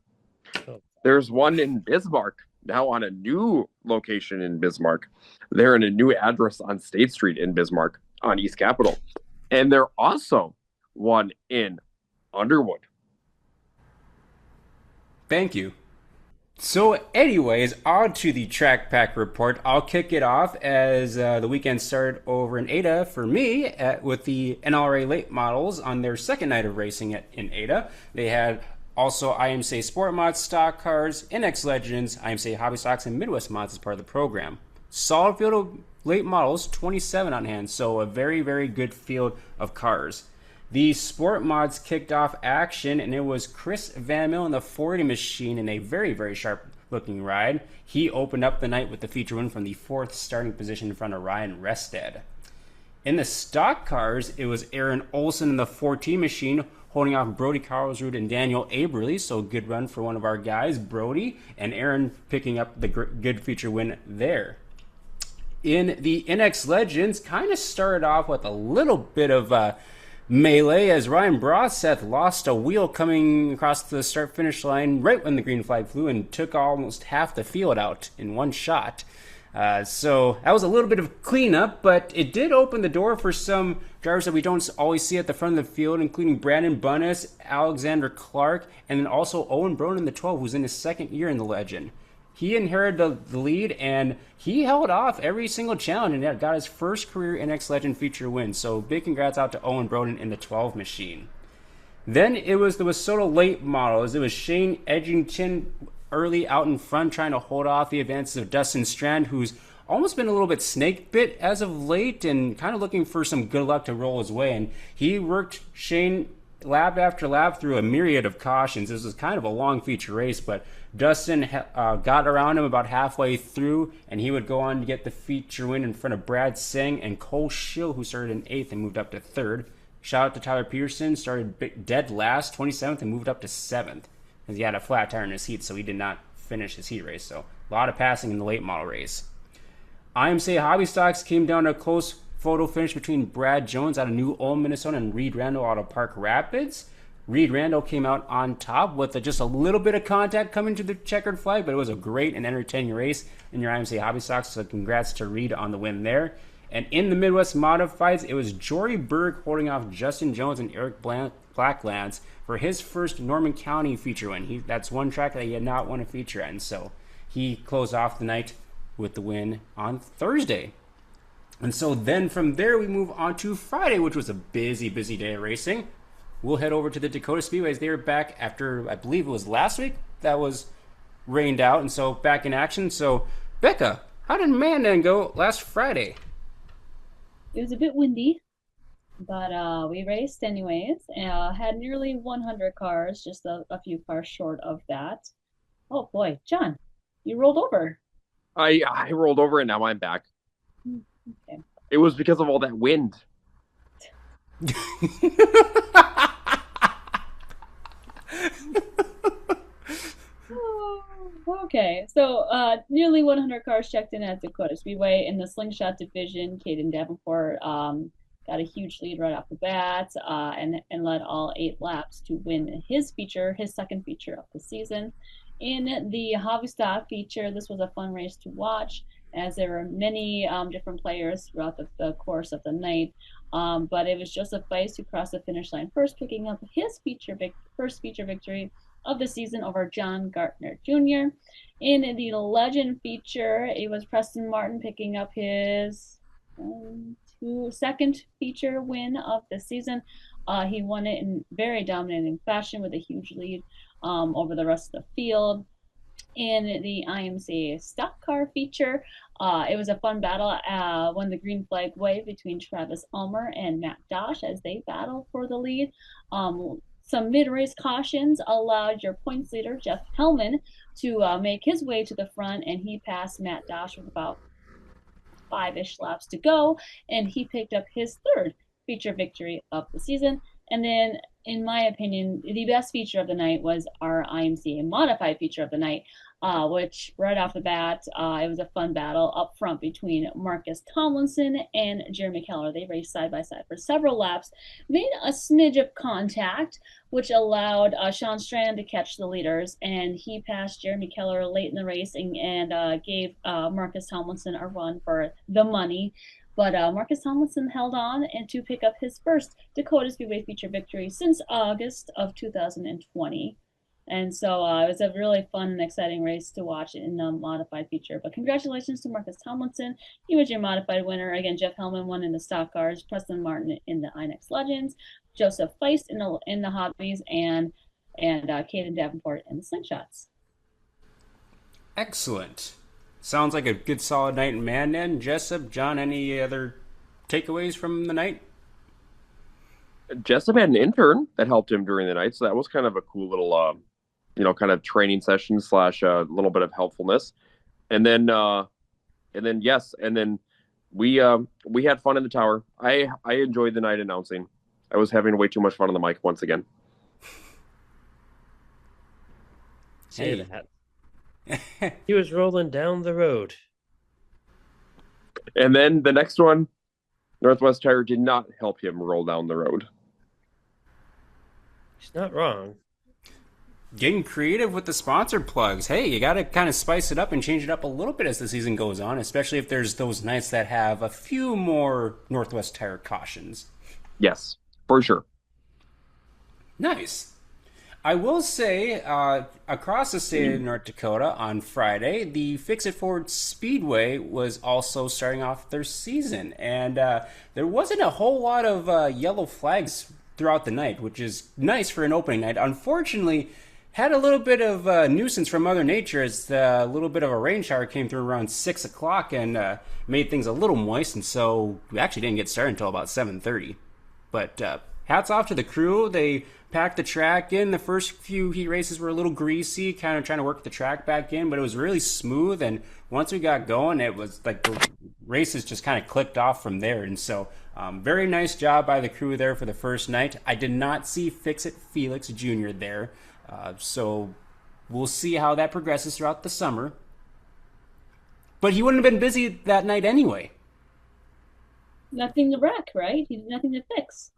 There's one in Bismarck, now on a new location in Bismarck. They're in a new address on State Street in Bismarck on East Capitol. And they're also one in Underwood. Thank you. So anyways, on to the Track Pack report. I'll kick it off as the weekend started over in Ada for me with the NLRA late models on their second night of racing in Ada. They had also IMCA Sport Mods, Stock Cars, NX Legends, IMCA Hobby Stocks, and Midwest Mods as part of the program. Solid field of late models, 27 on hand, so a very, very good field of cars. The Sport Mods kicked off action, and it was Chris Van Mill in the 40 machine in a very, very sharp-looking ride. He opened up the night with the feature win from the 4th starting position in front of Ryan Rested. In the stock cars, it was Aaron Olson in the 14 machine holding off Brody Carlsrud and Daniel Aberly, so good run for one of our guys, Brody, and Aaron picking up the good feature win there. In the NX Legends, kind of started off with a little bit of melee as Ryan Broadseth lost a wheel coming across the start-finish line right when the green flag flew and took almost half the field out in one shot. So that was a little bit of cleanup, but it did open the door for some drivers that we don't always see at the front of the field, including Brandon Bunnis, Alexander Clark, and then also Owen Broden in the 12, who's in his second year in the Legend. He inherited the lead, and he held off every single challenge and got his first career NX Legend feature win. So big congrats out to Owen Broden in the 12 machine. Then it was the Wissota late models. It was Shane Edgington early out in front trying to hold off the advances of Dustin Strand, who's almost been a little bit snake bit as of late and kind of looking for some good luck to roll his way. And he worked Shane lap after lap through a myriad of cautions. This was kind of a long feature race, but Dustin got around him about halfway through, and he would go on to get the feature win in front of Brad Singh and Cole Schill, who started in 8th and moved up to 3rd. Shout out to Tyler Peterson, started dead last, 27th, and moved up to 7th. Because he had a flat tire in his heat, so he did not finish his heat race. So a lot of passing in the late model race. IMCA Hobby Stocks came down to a close photo finish between Brad Jones out of New Ulm, Minnesota, and Reed Randall out of Park Rapids. Reed Randall came out on top with just a little bit of contact coming to the checkered flag, but it was a great and entertaining race in your IMCA Hobby Stocks, so congrats to Reed on the win there. And in the Midwest Modifieds, it was Jory Berg holding off Justin Jones and Eric Blacklands for his first Norman County feature win. That's one track that he had not won a feature at, and so he closed off the night with the win on Thursday. And so then from there we move on to Friday, which was a busy day of racing. We'll head over to the Dacotah Speedways. They were back after, I believe it was last week, that was rained out, and so back in action. So, Becca, how did Mandan go last Friday? It was a bit windy, but we raced anyways. Had nearly 100 cars, just a few cars short of that. Oh boy, John, you rolled over. I rolled over and now I'm back. Okay. It was because of all that wind. Okay, so nearly 100 cars checked in at Dacotah Speedway. In the slingshot division, Caden Davenport got a huge lead right off the bat and led all 8 laps to win his second feature of the season. In the hobby stock feature, this was a fun race to watch, as there were many different players throughout the course of the night. But it was Joseph Weiss who crossed the finish line first, picking up his first feature victory of the season over John Gartner Jr. In the legend feature, it was Preston Martin picking up his second feature win of the season. He won it in very dominating fashion with a huge lead over the rest of the field. In the IMCA stock car feature, it was a fun battle when the green flag waved between Travis Ulmer and Matt Dosh as they battled for the lead. Some mid-race cautions allowed your points leader, Jeff Hellman, to make his way to the front, and he passed Matt Dosh with about 5-ish laps to go, and he picked up his third feature victory of the season. And then, in my opinion, the best feature of the night was our IMCA modified feature of the night, which right off the bat, it was a fun battle up front between Marcus Tomlinson and Jeremy Keller. They raced side by side for several laps, made a smidge of contact, which allowed Sean Strand to catch the leaders, and he passed Jeremy Keller late in the race and gave Marcus Tomlinson a run for the money. But Marcus Tomlinson held on and to pick up his first Dacotah Speedway feature victory since August of 2020. And so it was a really fun and exciting race to watch in the modified feature. But congratulations to Marcus Tomlinson. He was your modified winner. Again, Jeff Hellman won in the stock cars, Preston Martin in the INEX Legends, Joseph Feist in the hobbies, and Caden Davenport in the slingshots. Excellent. Sounds like a good solid night in Mandan. Jessup, John, any other takeaways from the night? Jessup had an intern that helped him during the night, so that was kind of a cool little, kind of training session / a little bit of helpfulness. And then we had fun in the tower. I enjoyed the night announcing. I was having way too much fun on the mic once again. Say that. He was rolling down the road. And then the next one, Northwest Tire did not help him roll down the road. He's not wrong. Getting creative with the sponsor plugs. Hey, you got to kind of spice it up and change it up a little bit as the season goes on, especially if there's those nights that have a few more Northwest Tire cautions. Yes, for sure. Nice. I will say, across the state of North Dakota on Friday, the It Forward Speedway was also starting off their season. And there wasn't a whole lot of yellow flags throughout the night, which is nice for an opening night. Unfortunately, had a little bit of nuisance from Mother Nature as a little bit of a rain shower came through around 6 o'clock and made things a little moist. And so we actually didn't get started until about 7:30. But hats off to the crew. They packed the track in. The first few heat races were a little greasy, kind of trying to work the track back in, but it was really smooth. And once we got going, it was like the races just kind of clicked off from there. And so, very nice job by the crew there for the first night. I did not see Fix-It Felix Jr. there, so we'll see how that progresses throughout the summer. But he wouldn't have been busy that night anyway. Nothing to wreck, right? He nothing to fix.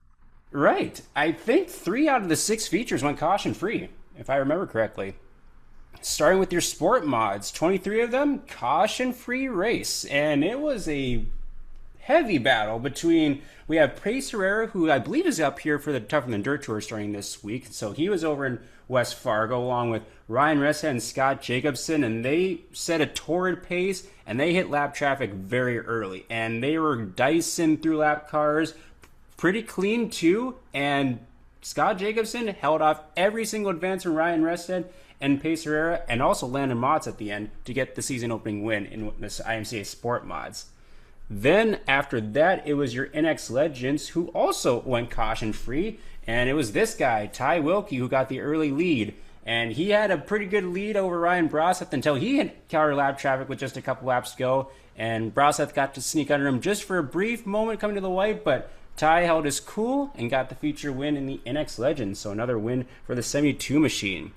Right. I think 3 out of the 6 features went caution-free, if I remember correctly. Starting with your sport mods, 23 of them, caution-free race. And it was a heavy battle between, we have Pace Herrera, who I believe is up here for the Tougher Than Dirt Tour starting this week. So he was over in West Fargo along with Ryan Ressa and Scott Jacobson, and they set a torrid pace, and they hit lap traffic very early. And they were dicing through lap cars pretty clean too, and Scott Jacobson held off every single advance from Ryan Ressa and Pace Herrera, and also Landon Motts at the end to get the season opening win in this IMCA Sport Mods. Then after that, it was your NX Legends, who also went caution-free, and it was this guy, Ty Wilkie, who got the early lead. And he had a pretty good lead over Ryan Broseth until he hit counter lap traffic with just a couple laps to go, and Broseth got to sneak under him just for a brief moment coming to the white, but Ty held his cool and got the feature win in the NX Legends, so another win for the 72 machine.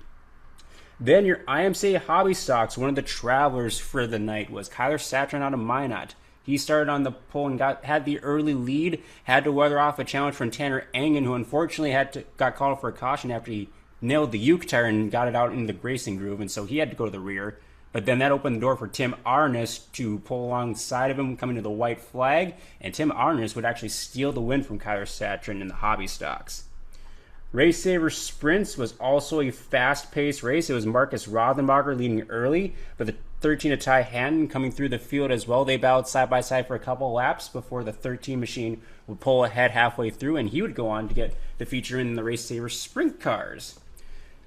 Then your IMCA Hobby Stocks, one of the travelers for the night was Kyler Satron out of Minot. He started on the pole and had the early lead, had to weather off a challenge from Tanner Engen, who unfortunately got called for a caution after he nailed the Uke tire and got it out into the racing groove, and so he had to go to the rear. But then that opened the door for Tim Arness to pull alongside of him, coming to the white flag, and Tim Arness would actually steal the win from Kyler Satron in the Hobby Stocks. Race Saver Sprints was also a fast-paced race. It was Marcus Rothenbacher leading early, but the 13 of Ty Hanton coming through the field as well. They battled side-by-side for a couple laps before the 13 machine would pull ahead halfway through, and he would go on to get the feature in the Race Saver Sprint cars.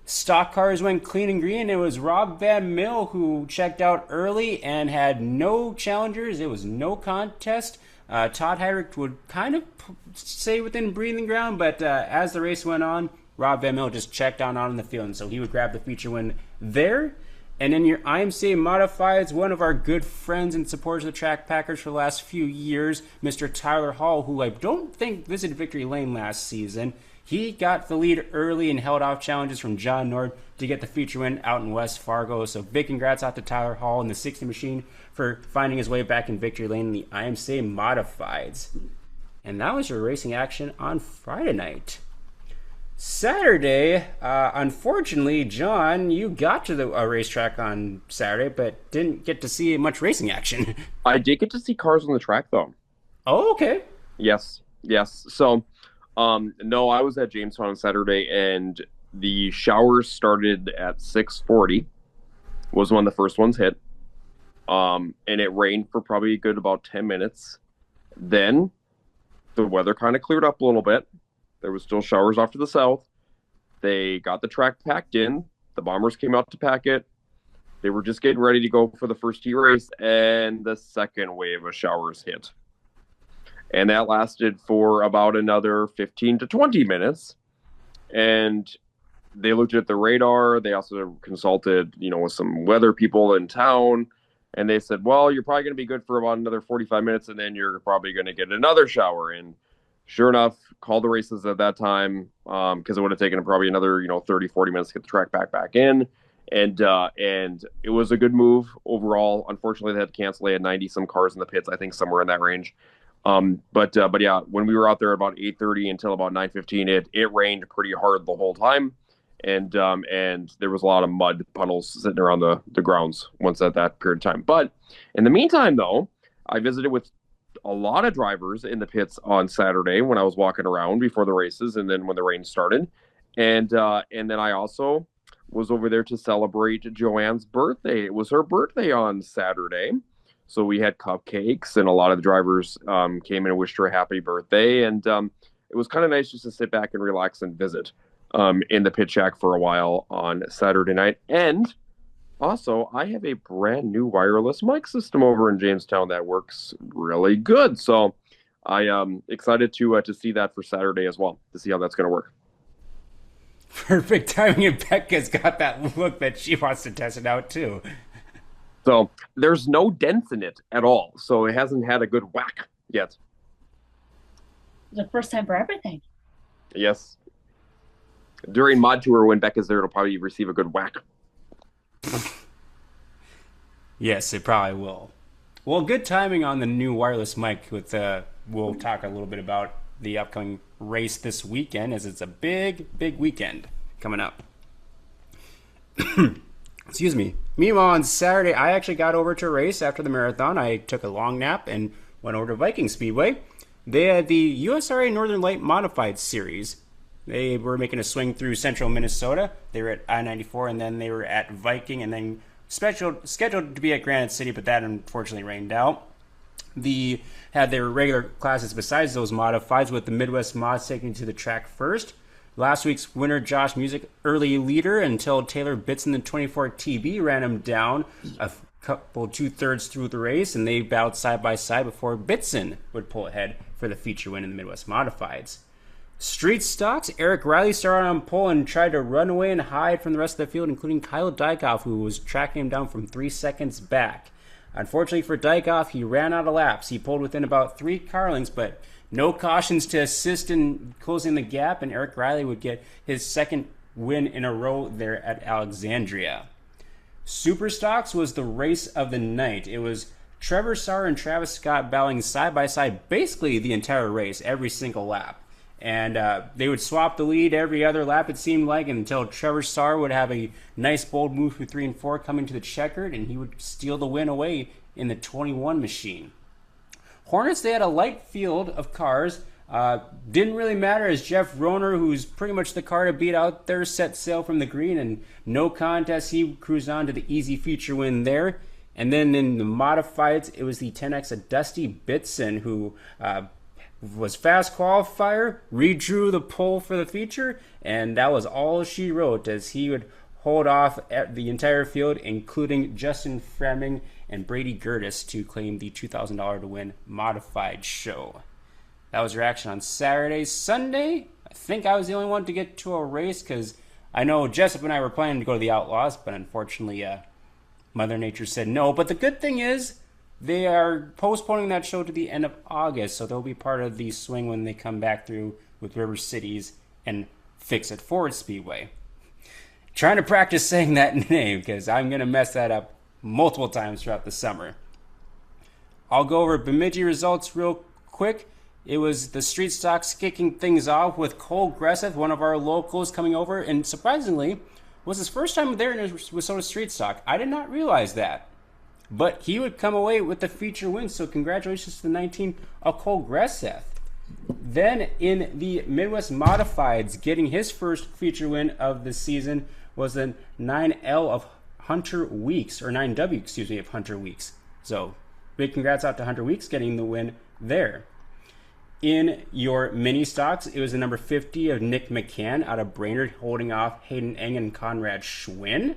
Stock cars went clean and green. It was Rob Van Mill who checked out early and had no challengers. It was no contest. Todd Heinrich would kind of stay within breathing ground, but as the race went on, Rob Van Mill just checked out in the field, and so he would grab the feature win there. And in your IMCA Modifieds, one of our good friends and supporters of the Track Packers for the last few years, Mr. Tyler Hall, who I don't think visited Victory Lane last season, he got the lead early and held off challenges from John Nord to get the feature win out in West Fargo. So big congrats out to Tyler Hall and the 60 machine for finding his way back in Victory Lane in the IMCA Modifieds. And that was your racing action on Friday night. Saturday, unfortunately, John, you got to the racetrack on Saturday, but didn't get to see much racing action. I did get to see cars on the track, though. Oh, okay. Yes. So, no, I was at Jamestown on Saturday, and the showers started at 6:40. Was when the first ones hit. And it rained for probably a good about 10 minutes. Then the weather kind of cleared up a little bit. There was still showers off to the south. They got the track packed in. The Bombers came out to pack it. They were just getting ready to go for the first heat race, and the second wave of showers hit. And that lasted for about another 15 to 20 minutes. And they looked at the radar. They also consulted, with some weather people in town. And they said, well, you're probably going to be good for about another 45 minutes, and then you're probably going to get another shower. And sure enough, called the races at that time because it would have taken probably another 30, 40 minutes to get the track back in. And it was a good move overall. Unfortunately, they had to cancel. They had 90-some cars in the pits, I think somewhere in that range. But yeah, when we were out there about 8:30 until about 9:15, it rained pretty hard the whole time. And there was a lot of mud puddles sitting around the grounds once at that period of time. But in the meantime, though, I visited with a lot of drivers in the pits on Saturday when I was walking around before the races, and then when the rain started, and then I also was over there to celebrate Joanne's birthday. It was her birthday on Saturday, so we had cupcakes, and a lot of the drivers came in and wished her a happy birthday, and it was kind of nice just to sit back and relax and visit in the pit shack for a while on Saturday night. And also, I have a brand new wireless mic system over in Jamestown that works really good. So I am excited to see that for Saturday as well, to see how that's going to work. Perfect timing, and Becca's got that look that she wants to test it out too. So there's no dents in it at all, so it hasn't had a good whack yet. It's the first time for everything. Yes. During Mod Tour, when Becca's there, it'll probably receive a good whack. Yes, it probably will. Well, good timing on the new wireless mic. We'll talk a little bit about the upcoming race this weekend, as it's a big weekend coming up. Excuse me. Meanwhile, on Saturday, I actually got over to race after the marathon. I took a long nap and went over to Viking Speedway. They had the USRA Northern Light Modified Series. They were making a swing through central Minnesota. They were at I-94, and then they were at Viking, and then scheduled to be at Granite City, but that unfortunately rained out. They had their regular classes besides those modifieds, with the Midwest Mods taking to the track first. Last week's winner, Josh Music, early leader until Taylor Bitson, the 24 TB, ran him down a couple 2/3 through the race, and they battled side by side before Bitson would pull ahead for the feature win in the Midwest Modifieds. Street stocks, Eric Riley started on pole and tried to run away and hide from the rest of the field, including Kyle Dykoff, who was tracking him down from 3 seconds back. Unfortunately for Dykoff, he ran out of laps. He pulled within about 3 car lengths, but no cautions to assist in closing the gap, and Eric Riley would get his second win in a row there at Alexandria. Superstocks was the race of the night. It was Trevor Sauer and Travis Scott battling side by side basically the entire race, every single lap. And they would swap the lead every other lap, it seemed like, until Trevor Sauer would have a nice bold move through 3 and 4 coming to the checkered, and he would steal the win away in the 21 machine. Hornets, they had a light field of cars. Didn't really matter as Jeff Roner, who's pretty much the car to beat out there, set sail from the green, and no contest. He cruised on to the easy feature win there. And then in the modifieds, it was the 10X of Dusty Bitson, who was fast qualifier, redrew the pole for the feature, and that was all she wrote, as he would hold off at the entire field, including Justin Fremming and Brady Gertis, to claim the $2,000 to win modified show. That was your action on Saturday. Sunday, I think I was the only one to get to a race, because I know Jessup and I were planning to go to the Outlaws, but unfortunately Mother Nature said no. But the good thing is, they are postponing that show to the end of August, so they'll be part of the swing when they come back through with River Cities and fix It Forward Speedway. Trying to practice saying that name, because I'm going to mess that up multiple times throughout the summer. I'll go over Bemidji results real quick. It was the street stocks kicking things off with Cole Gresseth, one of our locals, coming over, and surprisingly, was his first time there in Minnesota street stock. I did not realize that. But he would come away with the feature win, so congratulations to the 19 of Cole Gresseth. Then in the Midwest Modifieds, getting his first feature win of the season was the 9L of Hunter Weeks, or 9W, of Hunter Weeks. So big congrats out to Hunter Weeks getting the win there. In your mini stocks, it was the number 50 of Nick McCann out of Brainerd, holding off Hayden Eng and Conrad Schwinn.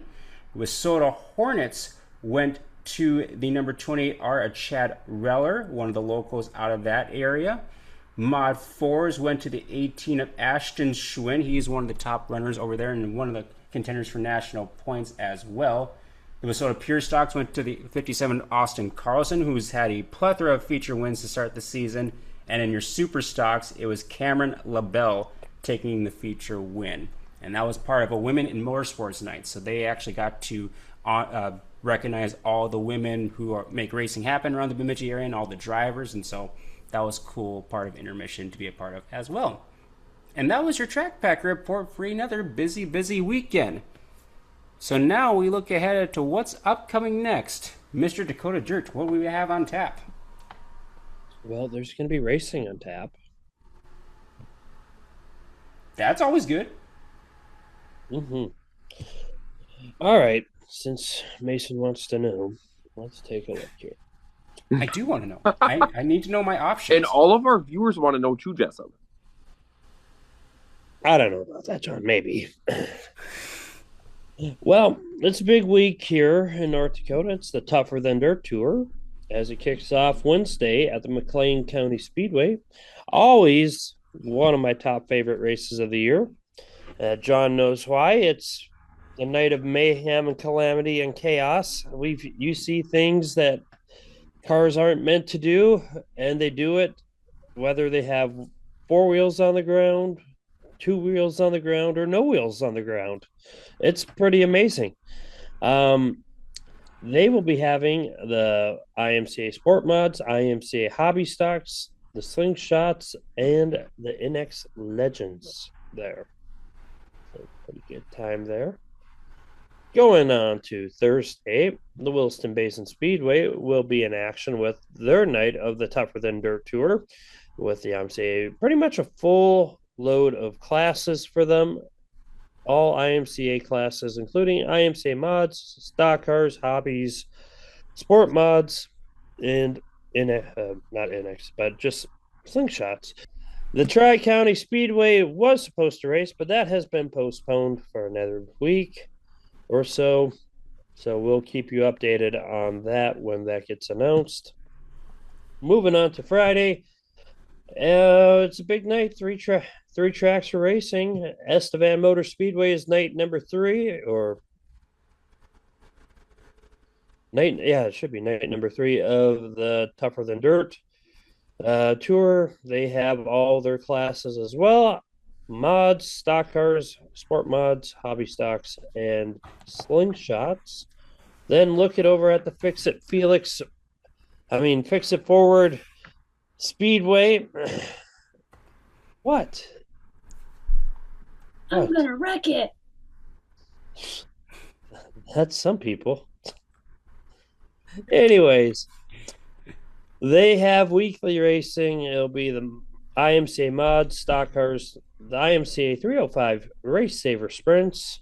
With Soda Hornets went to the number 28R of Chad Reller, one of the locals out of that area. Mod 4s went to the 18 of Ashton Schwinn. He's one of the top runners over there and one of the contenders for national points as well. The Minnesota Pure Stocks went to the 57 Austin Carlson, who's had a plethora of feature wins to start the season. And in your Super Stocks, it was Cameron LaBelle taking the feature win. And that was part of a Women in Motorsports night. So they actually got to recognize all the women who make racing happen around the Bemidji area and all the drivers, and so that was cool part of intermission to be a part of as well. And that was your Track Pack report for another busy weekend. So now we look ahead to what's upcoming next. Mr. Dakota Dirt, what do we have on tap? Well, there's going to be racing on tap. That's always good. Mm-hmm. All right. Since Mason wants to know, let's take a look here. I do want to know. I need to know my options. And all of our viewers want to know too, Jessup. I don't know about that, John. Maybe. Well, it's a big week here in North Dakota. It's the Tougher Than Dirt Tour. as it kicks off Wednesday at the McLean County Speedway. Always one of my top favorite races of the year. John knows why. It's the night of mayhem and calamity and chaos. You see things that cars aren't meant to do, and they do it, whether they have four wheels on the ground, two wheels on the ground, or no wheels on the ground. It's pretty amazing. They will be having the IMCA Sport Mods, IMCA Hobby Stocks, the Slingshots, and the NX Legends there. So pretty good time there. Going on to Thursday, the Williston Basin Speedway will be in action with their night of the Tougher Than Dirt Tour, with the IMCA pretty much a full load of classes for them. All IMCA classes, including IMCA mods, stock cars, hobbies, sport mods, and not NX, but just slingshots. The Tri-County Speedway was supposed to race, but that has been postponed for another week or so. So we'll keep you updated on that when that gets announced. Moving on to Friday. It's a big night. Three tracks for racing. Estevan Motor Speedway is night number 3, or night. Yeah, it should be night number 3 of the Tougher Than Dirt tour. They have all their classes as well: mods, stock cars, sport mods, hobby stocks, and slingshots. Then look it over at the Fix It Forward Speedway. What? I'm gonna wreck it. That's some people. Anyways, they have weekly racing. It'll be the IMCA mods, stock cars, the IMCA 305 Race Saver Sprints,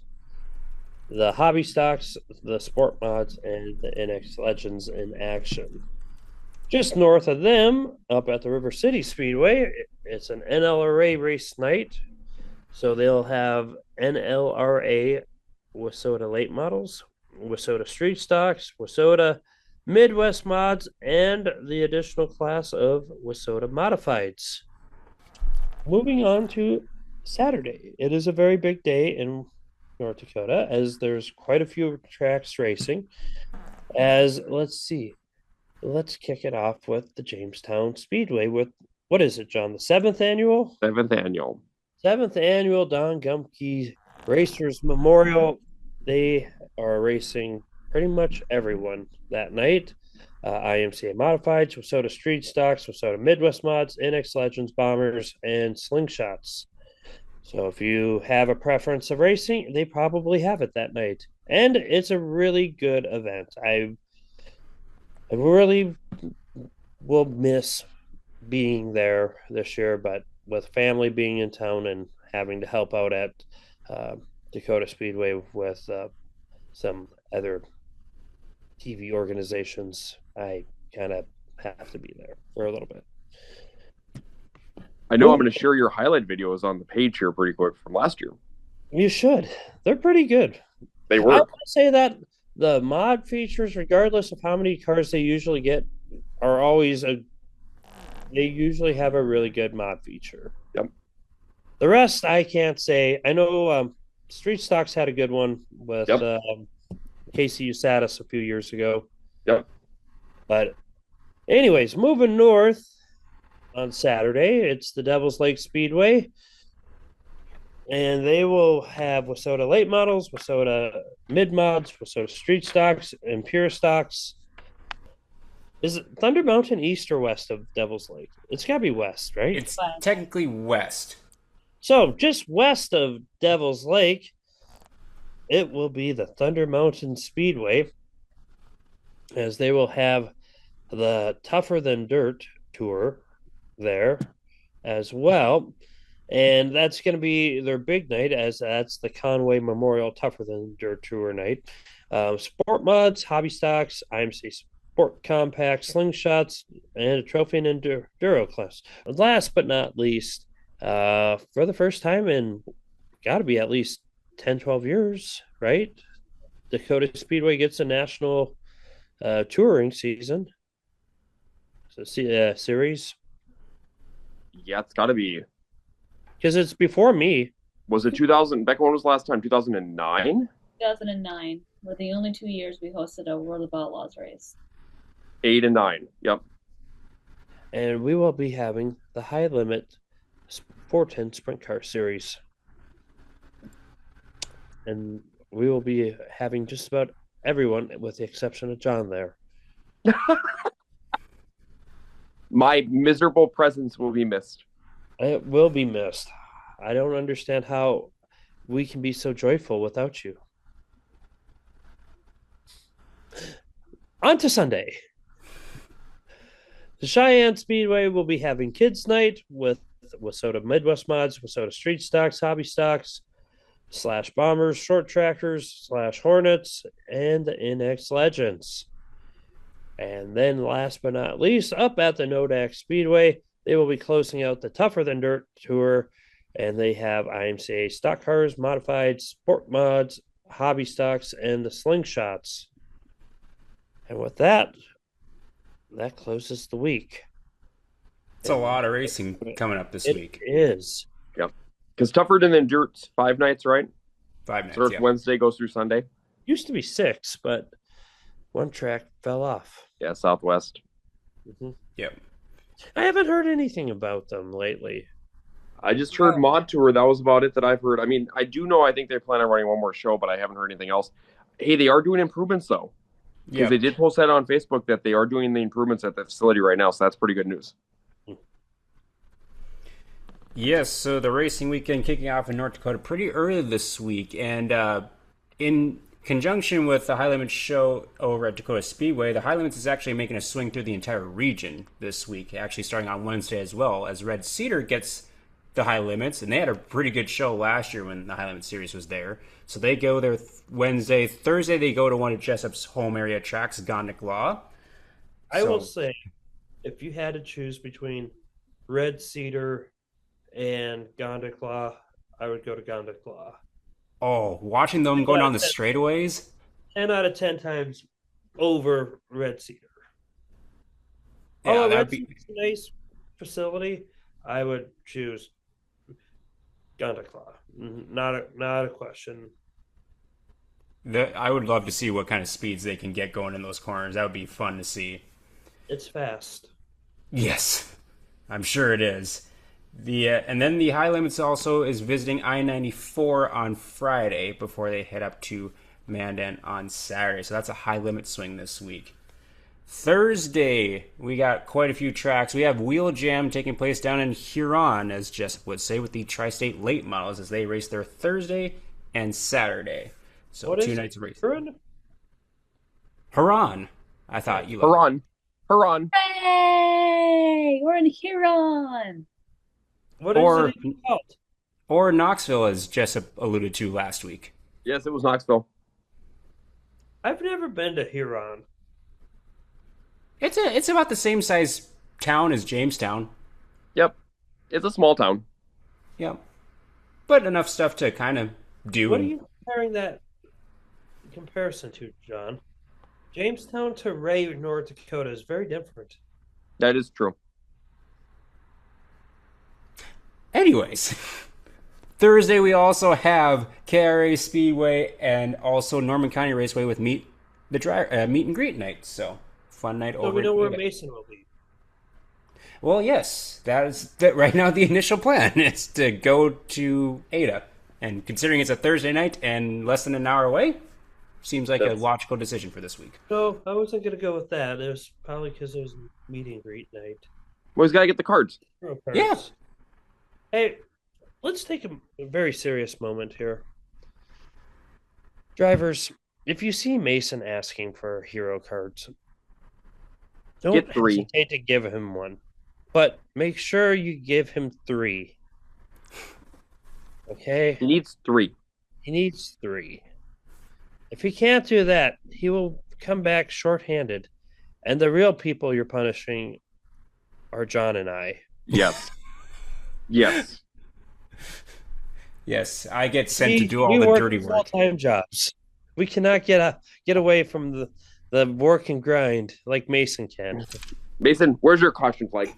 the hobby stocks, the sport mods, and the NX Legends in action. Just north of them, up at the River City Speedway, it's an NLRA race night. So they'll have NLRA WISSOTA late models, WISSOTA street stocks, WISSOTA Midwest mods, and the additional class of WISSOTA modifieds. Moving on to Saturday. It is a very big day in North Dakota, as there's quite a few tracks racing. Let's kick it off with the Jamestown Speedway with, what is it, John? The 7th annual? 7th annual. 7th annual Don Gumke Racers Memorial. They are racing pretty much everyone that night. IMCA Modifieds, WISSOTA Street Stocks, WISSOTA Midwest Mods, NX Legends, Bombers, and Slingshots. So if you have a preference of racing, they probably have it that night. And it's a really good event. I really will miss being there this year, but with family being in town and having to help out at Dacotah Speedway with some other TV organizations, I kind of have to be there for a little bit. I know I'm going to share your highlight videos on the page here pretty quick from last year. You should. They're pretty good. They were. I want to say that the mod features, regardless of how many cars they usually get, are always they usually have a really good mod feature. Yep. The rest I can't say. I know Street Stocks had a good one with Casey Usatis a few years ago. Yep. But anyways, moving north on Saturday, it's the Devil's Lake Speedway. And they will have WISSOTA late models, WISSOTA mid mods, WISSOTA street stocks, and pure stocks. Is it Thunder Mountain east or west of Devil's Lake? It's got to be west, right? It's technically west. So just west of Devil's Lake, it will be the Thunder Mountain Speedway, as they will have the Tougher Than Dirt tour there as well. And that's going to be their big night, as that's the Conway Memorial Tougher Than Dirt Tour night. Sport mods, hobby stocks, IMC Sport Compact, slingshots, and a trophy and enduro class. Last but not least, for the first time in got to be at least 10, 12 years, right? Dacotah Speedway gets a national touring season. series? Yeah, it's got to be. Because it's before me. Was it 2000? Becca, when was the last time? 2009? 2009 were the only 2 years we hosted a World of Outlaws race. 8 and 9. Yep. And we will be having the High Limit 410 Sprint Car Series. And we will be having just about everyone, with the exception of John, there. My miserable presence will be missed. It will be missed. I don't understand how we can be so joyful without you. On to Sunday. The Cheyenne Speedway will be having Kids Night with Wissota Midwest Mods, Wissota Street Stocks, Hobby Stocks, / Bombers, Short Trackers, / Hornets, and the NX Legends. And then last but not least, up at the Nodak Speedway, they will be closing out the Tougher Than Dirt Tour, and they have IMCA stock cars, modified, sport mods, hobby stocks, and the slingshots. And with that closes the week. It's a lot of racing coming up this week. It is. Yep. Because Tougher Than Dirt's 5 nights, right? 5 nights, So Wednesday goes through Sunday. Used to be 6, but one track fell off. Yeah, Southwest. Mm-hmm. Yep. I haven't heard anything about them lately. I just heard Mod Tour. That was about it that I've heard. I mean, I do know I think they plan on running one more show, but I haven't heard anything else. Hey, they are doing improvements, though. Because they did post that on Facebook that they are doing the improvements at the facility right now, so that's pretty good news. Yes, so the racing weekend kicking off in North Dakota pretty early this week, and in conjunction with the High Limits show over at Dacotah Speedway, the High Limits is actually making a swing through the entire region this week, actually starting on Wednesday as well, as Red Cedar gets the High Limits, and they had a pretty good show last year when the High Limits series was there. So they go there Wednesday. Thursday, they go to one of Jessup's home area tracks, Gondik Law. I will say, if you had to choose between Red Cedar and Gondik Law, I would go to Gondik Law. Oh, watching them going down the straightaways? 10 out of 10 times over Red Cedar. Yeah, Red Cedar's a nice facility. I would choose Gondik Law. Not a question. I would love to see what kind of speeds they can get going in those corners. That would be fun to see. It's fast. Yes, I'm sure it is. And then the High Limits also is visiting I-94 on Friday before they head up to Mandan on Saturday. So that's a High Limit swing this week. Thursday, we got quite a few tracks. We have Wheel Jam taking place down in Huron, as Jess would say, with the Tri-State late models as they race their Thursday and Saturday. So what 2 nights of racing. Huron? Huron. I thought you Huron. Huron. Hey, we're in Huron. What is it even called? Or Knoxville, as Jessup alluded to last week. Yes, it was Knoxville. I've never been to Huron. It's about the same size town as Jamestown. Yep. It's a small town. Yep. But enough stuff to kind of do. What are you comparing that comparison to, John? Jamestown to Ray, North Dakota is very different. That is true. Anyways, Thursday we also have KRA Speedway and also Norman County Raceway with meet and greet night. So fun night over. So we know where Mason will be. Well, yes, that right now the initial plan is to go to Ada, and considering it's a Thursday night and less than an hour away, seems like a logical decision for this week. No, I wasn't going to go with that. It was probably because it was meet and greet night. Well, he's got to get the cards. Yeah. Hey, let's take a very serious moment here. Drivers, if you see Mason asking for hero cards, don't Get 3. hesitate to give him one. But make sure you give him 3. Okay? He needs 3. He needs 3. If he can't do that, he will come back shorthanded. And the real people you're punishing are John and I. Yes. Yes. Yes, I get sent to do all the dirty work. Full-time jobs. We cannot get away from the work and grind like Mason can. Mason, where's your caution flag?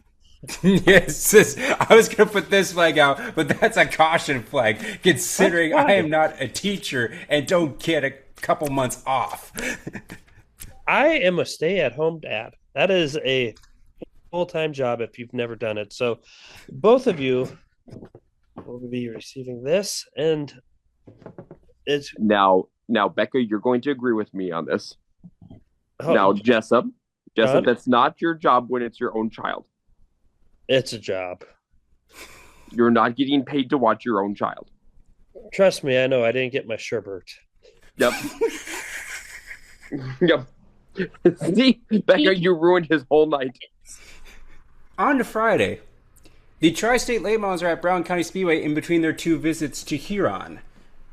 Yes, I was going to put this flag out, but that's a caution flag, considering I am not a teacher and don't get a couple months off. I am a stay-at-home dad. That is a full-time job if you've never done it. So both of you will be receiving this, and it's Now, Becca, you're going to agree with me on this. oh, Now, Jessup, John? that's not your job when it's your own child. it's a job. You're not getting paid to watch your own child. Trust me, I know I didn't get my sherbert. Yep. Yep. See, Becca, you ruined his whole night. On to Friday. The Tri-State Late Models are at Brown County Speedway in between their 2 visits to Huron.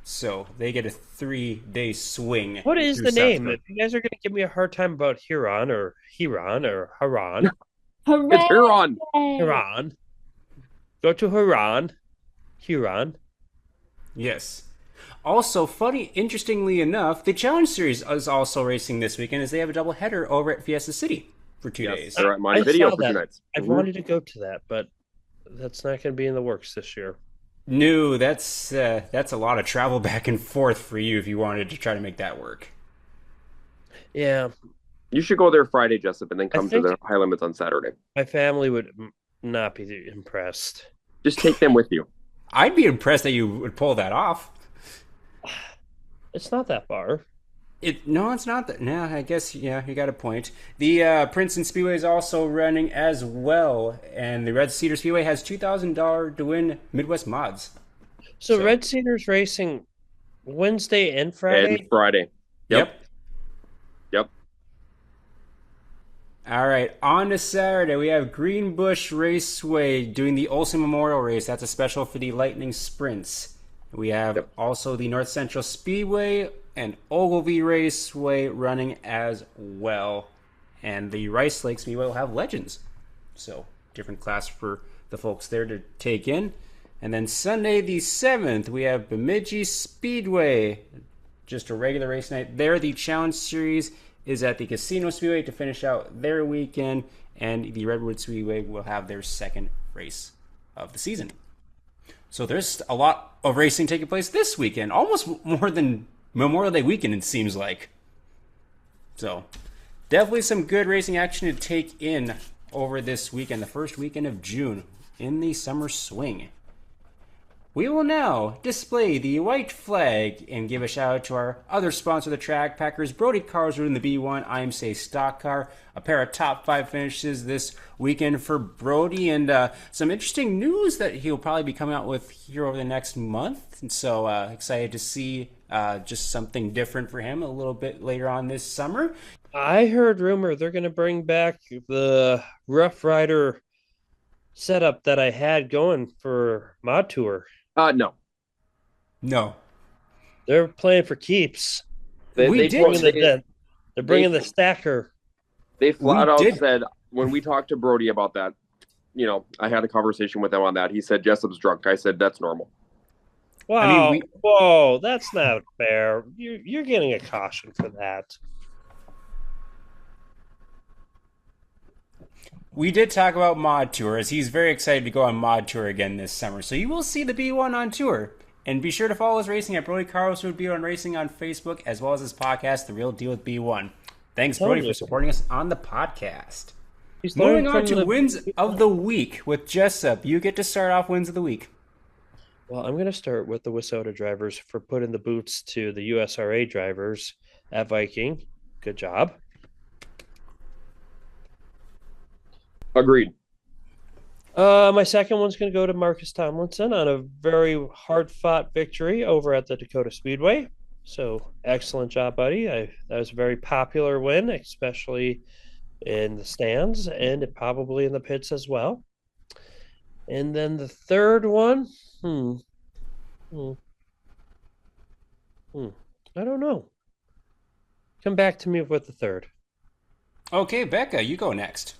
So they get a 3-day swing. What is through the name? South If you guys are going to give me a hard time about Huron or Huron, It's Huron. Huron, go to Huron. Yes. Also, interestingly enough, the Challenge Series is also racing this weekend as they have a doubleheader over at Fiesta City for 2 days. They're at my I video saw for that. 2 nights. I've wanted to go to that, but that's not going to be in the works this year. No, that's a lot of travel back and forth for you if you wanted to try to make that work. Yeah, You should go there Friday, Jessup, and then come to think- the high limits on Saturday. my family would not be impressed. Just take them with you. I'd be impressed that you would pull that off. It's not that far. No, it's not that. No, I guess, yeah, you got a point. The Princeton Speedway is also running as well, and the Red Cedar Speedway has $2,000 to win Midwest Mods. So Red Cedar's racing Wednesday and Friday. And Friday. Yep. All right, on to Saturday. We have Greenbush Raceway doing the Olsen Memorial Race. That's a special for the Lightning Sprints. We have also the North Central Speedway and Ogilvie Raceway running as well. And the Rice Lake Speedway will have Legends. So, different class for the folks there to take in. And then Sunday the 7th, we have Bemidji Speedway. Just a regular race night there. The Challenge Series is at the Casino Speedway to finish out their weekend. And the Redwood Speedway will have their second race of the season. So there's a lot of racing taking place this weekend. Almost more than Memorial Day weekend, it seems like. So definitely some good racing action to take in over this weekend, the first weekend of June in the summer swing. We will now display the white flag and give a shout out to our other sponsor, the Track Packers, Brody Carlsrud in the B1 IMSA stock car. A pair of top 5 finishes this weekend for Brody, and some interesting news that he'll probably be coming out with here over the next month. And so excited to see just something different for him a little bit later on this summer. I heard rumor they're going to bring back the Rough Rider setup that I had going for Mod Tour. No. No. They're playing for keeps. They're bringing the stacker. They flat out did. said, when we talked to Brody about that, I had a conversation with him on that. He said, Jessup's drunk. I said, that's normal. Wow. Whoa, that's not fair. You're getting a caution for that. We did talk about Mod Tour, as he's very excited to go on Mod Tour again this summer. So you will see the B1 on tour. And be sure to follow his racing at Brody Carlsrud B1 Racing on Facebook, as well as his podcast, The Real Deal with B1. Thanks, Brody, for supporting us on the podcast. Moving on to wins of the week with Jessup. You get to start off wins of the week. Well, I'm going to start with the Wissota drivers for putting the boots to the USRA drivers at Viking. Good job. Agreed. My second one's going to go to Marcus Tomlinson on a very hard-fought victory over at the Dacotah Speedway. So, excellent job, buddy. That was a very popular win, especially in the stands and probably in the pits as well. And then the third one, I don't know. Come back to me with the third. Okay, Becca, you go next.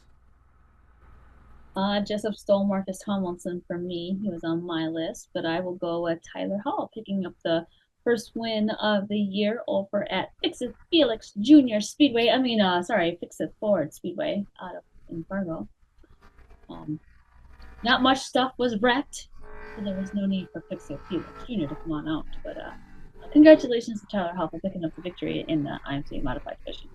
Jessup stole Marcus Tomlinson from me. He was on my list, but I will go with Tyler Hall, picking up the first win of the year over at Fix It Felix Junior Speedway. Fix It Forward Speedway out of in Fargo. Not much stuff was wrecked, so there was no need for Fixer Felix Jr. to come on out. But congratulations to Tyler Hall for picking up the victory in the IMC Modified Division.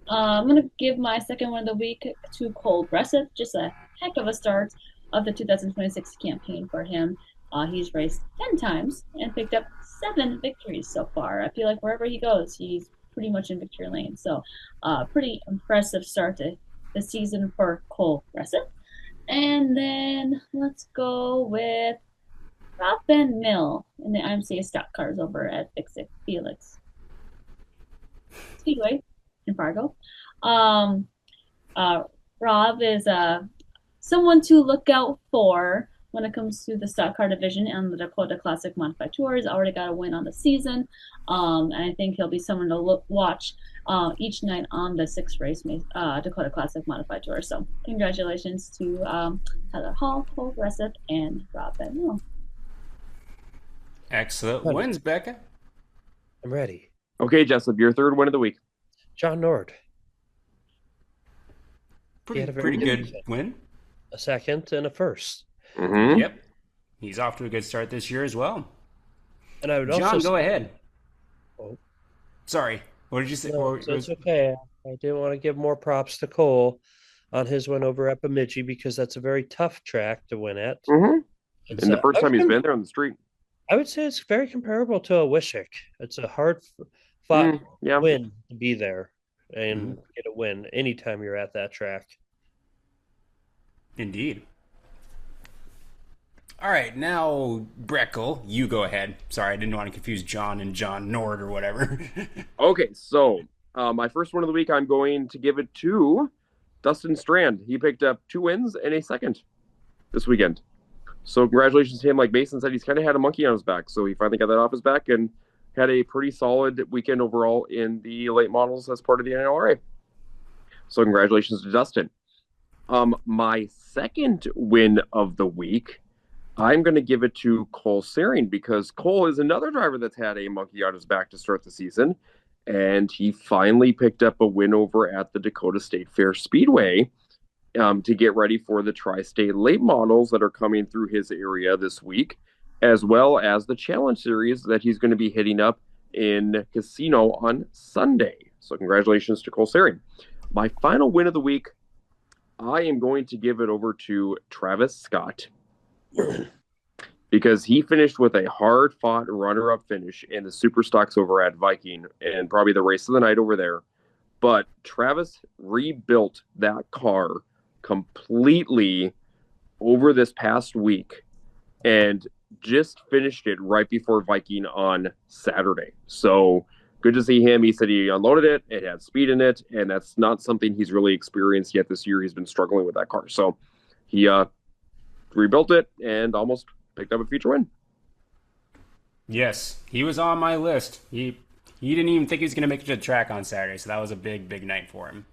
I'm going to give my second win of the week to Cole Bresseth. Just a heck of a start of the 2026 campaign for him. He's raced 10 times and picked up 7 victories so far. I feel like wherever he goes, he's pretty much in victory lane. So pretty impressive start to the season for Cole Bresseth. And then let's go with Rob Van Mill in the IMCA stock cars over at Fix-It Felix Speedway in Fargo. Rob is someone to look out for when it comes to the stock car division and the Dakota Classic Modified Tour. He's already got a win on the season, and I think he'll be someone to watch each night on the 6th race Dakota Classic Modified Tour. So congratulations to Tyler Hall, Cole Bresseth, and Rob Van Mill. Excellent wins, Becca. I'm ready. Okay, Jessup, your third win of the week. John Nord. Pretty good win. A second and a first. Mm-hmm. Yep. He's off to a good start this year as well. And I would John, also go ahead. Oh. Sorry. What did you say? No, it's okay. I did want to give more props to Cole on his win over at Bemidji because that's a very tough track to win at. Mm-hmm. And the first time he's been there on the street. I would say it's very comparable to a Wishick. It's a hard fought win to be there and get a win anytime you're at that track. Indeed. All right, now, Breckle, you go ahead. Sorry, I didn't want to confuse John and John Nord or whatever. Okay, so my first win of the week, I'm going to give it to Dustin Strand. He picked up 2 wins and a second this weekend. So congratulations to him. Like Mason said, he's kind of had a monkey on his back. So he finally got that off his back and had a pretty solid weekend overall in the late models as part of the NLRA. So congratulations to Dustin. My second win of the week, I'm going to give it to Cole Searing because Cole is another driver that's had a monkey on his back to start the season. And he finally picked up a win over at the Dakota State Fair Speedway to get ready for the Tri-State late models that are coming through his area this week, as well as the Challenge Series that he's going to be hitting up in Casino on Sunday. So congratulations to Cole Searing. My final win of the week, I am going to give it over to Travis Scott because he finished with a hard-fought runner-up finish in the Super Stocks over at Viking and probably the race of the night over there. But Travis rebuilt that car completely over this past week and just finished it right before Viking on Saturday. So good to see him. He said he unloaded it. It had speed in it, and that's not something he's really experienced yet this year. He's been struggling with that car. So he rebuilt it and almost picked up a feature win. Yes, he was on my list. He didn't even think he was going to make it to the track on Saturday, so that was a big, big night for him.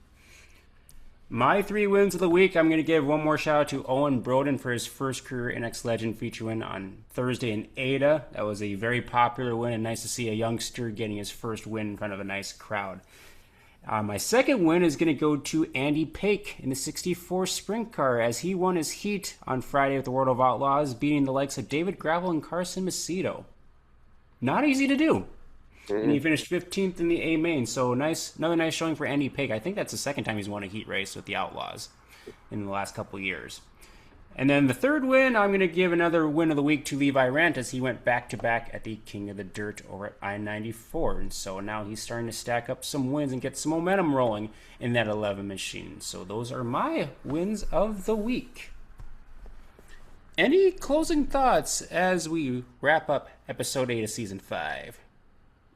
My 3 wins of the week, I'm going to give one more shout out to Owen Broden for his first career NX Legend feature win on Thursday in Ada. That was a very popular win and nice to see a youngster getting his first win in front of a nice crowd. My second win is going to go to Andy Pake in the 64 Sprint Car as he won his heat on Friday with the World of Outlaws, beating the likes of David Gravel and Carson Macedo. Not easy to do. And he finished 15th in the A main, so another nice showing for Andy Pake. I think that's the second time he's won a heat race with the Outlaws in the last couple of years. And then the third win, I'm going to give another win of the week to Levi Rant as he went back-to-back at the King of the Dirt over at I-94. And so now he's starting to stack up some wins and get some momentum rolling in that 11 machine. So those are my wins of the week. Any closing thoughts as we wrap up episode 8 of season 5?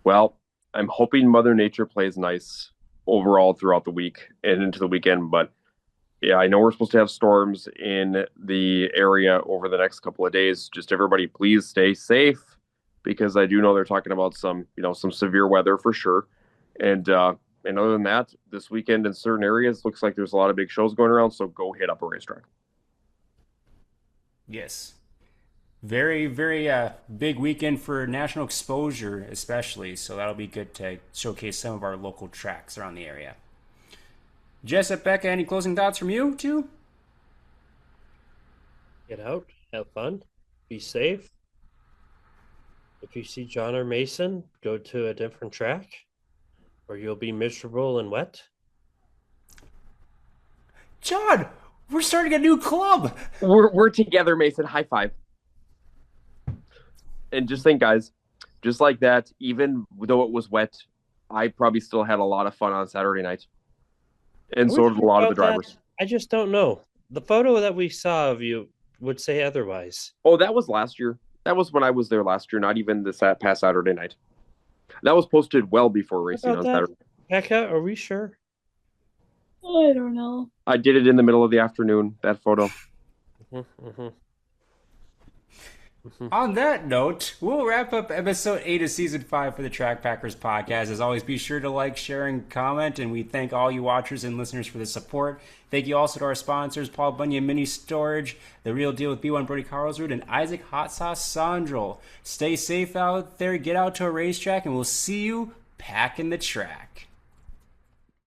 Well, I'm hoping Mother Nature plays nice overall throughout the week and into the weekend. But yeah, I know we're supposed to have storms in the area over the next couple of days. Just everybody, please stay safe because I do know they're talking about some severe weather for sure. And other than that, this weekend in certain areas looks like there's a lot of big shows going around. So go hit up a racetrack. Yes. Very, very big weekend for national exposure, especially. So that'll be good to showcase some of our local tracks around the area. Jessup, Becca, any closing thoughts from you too? Get out, have fun, be safe. If you see John or Mason, go to a different track, or you'll be miserable and wet. John, we're starting a new club. We're together, Mason. High five. And just think, guys, just like that, even though it was wet, I probably still had a lot of fun on Saturday night. And so did a lot of the drivers. I just don't know. The photo that we saw of you would say otherwise. Oh, that was last year. That was when I was there last year, not even this past Saturday night. That was posted well before racing on Saturday. Becca, are we sure? I don't know. I did it in the middle of the afternoon, that photo. On that note, we'll wrap up episode 8 of season 5 for the Track Packers podcast. As always, be sure to like, share, and comment. And we thank all you watchers and listeners for the support. Thank you also to our sponsors, Paul Bunyan Mini Storage, The Real Deal with B1 Brody Carlsrud, and Isaac Hot Sauce Sondrol. Stay safe out there, get out to a racetrack, and we'll see you packing the track.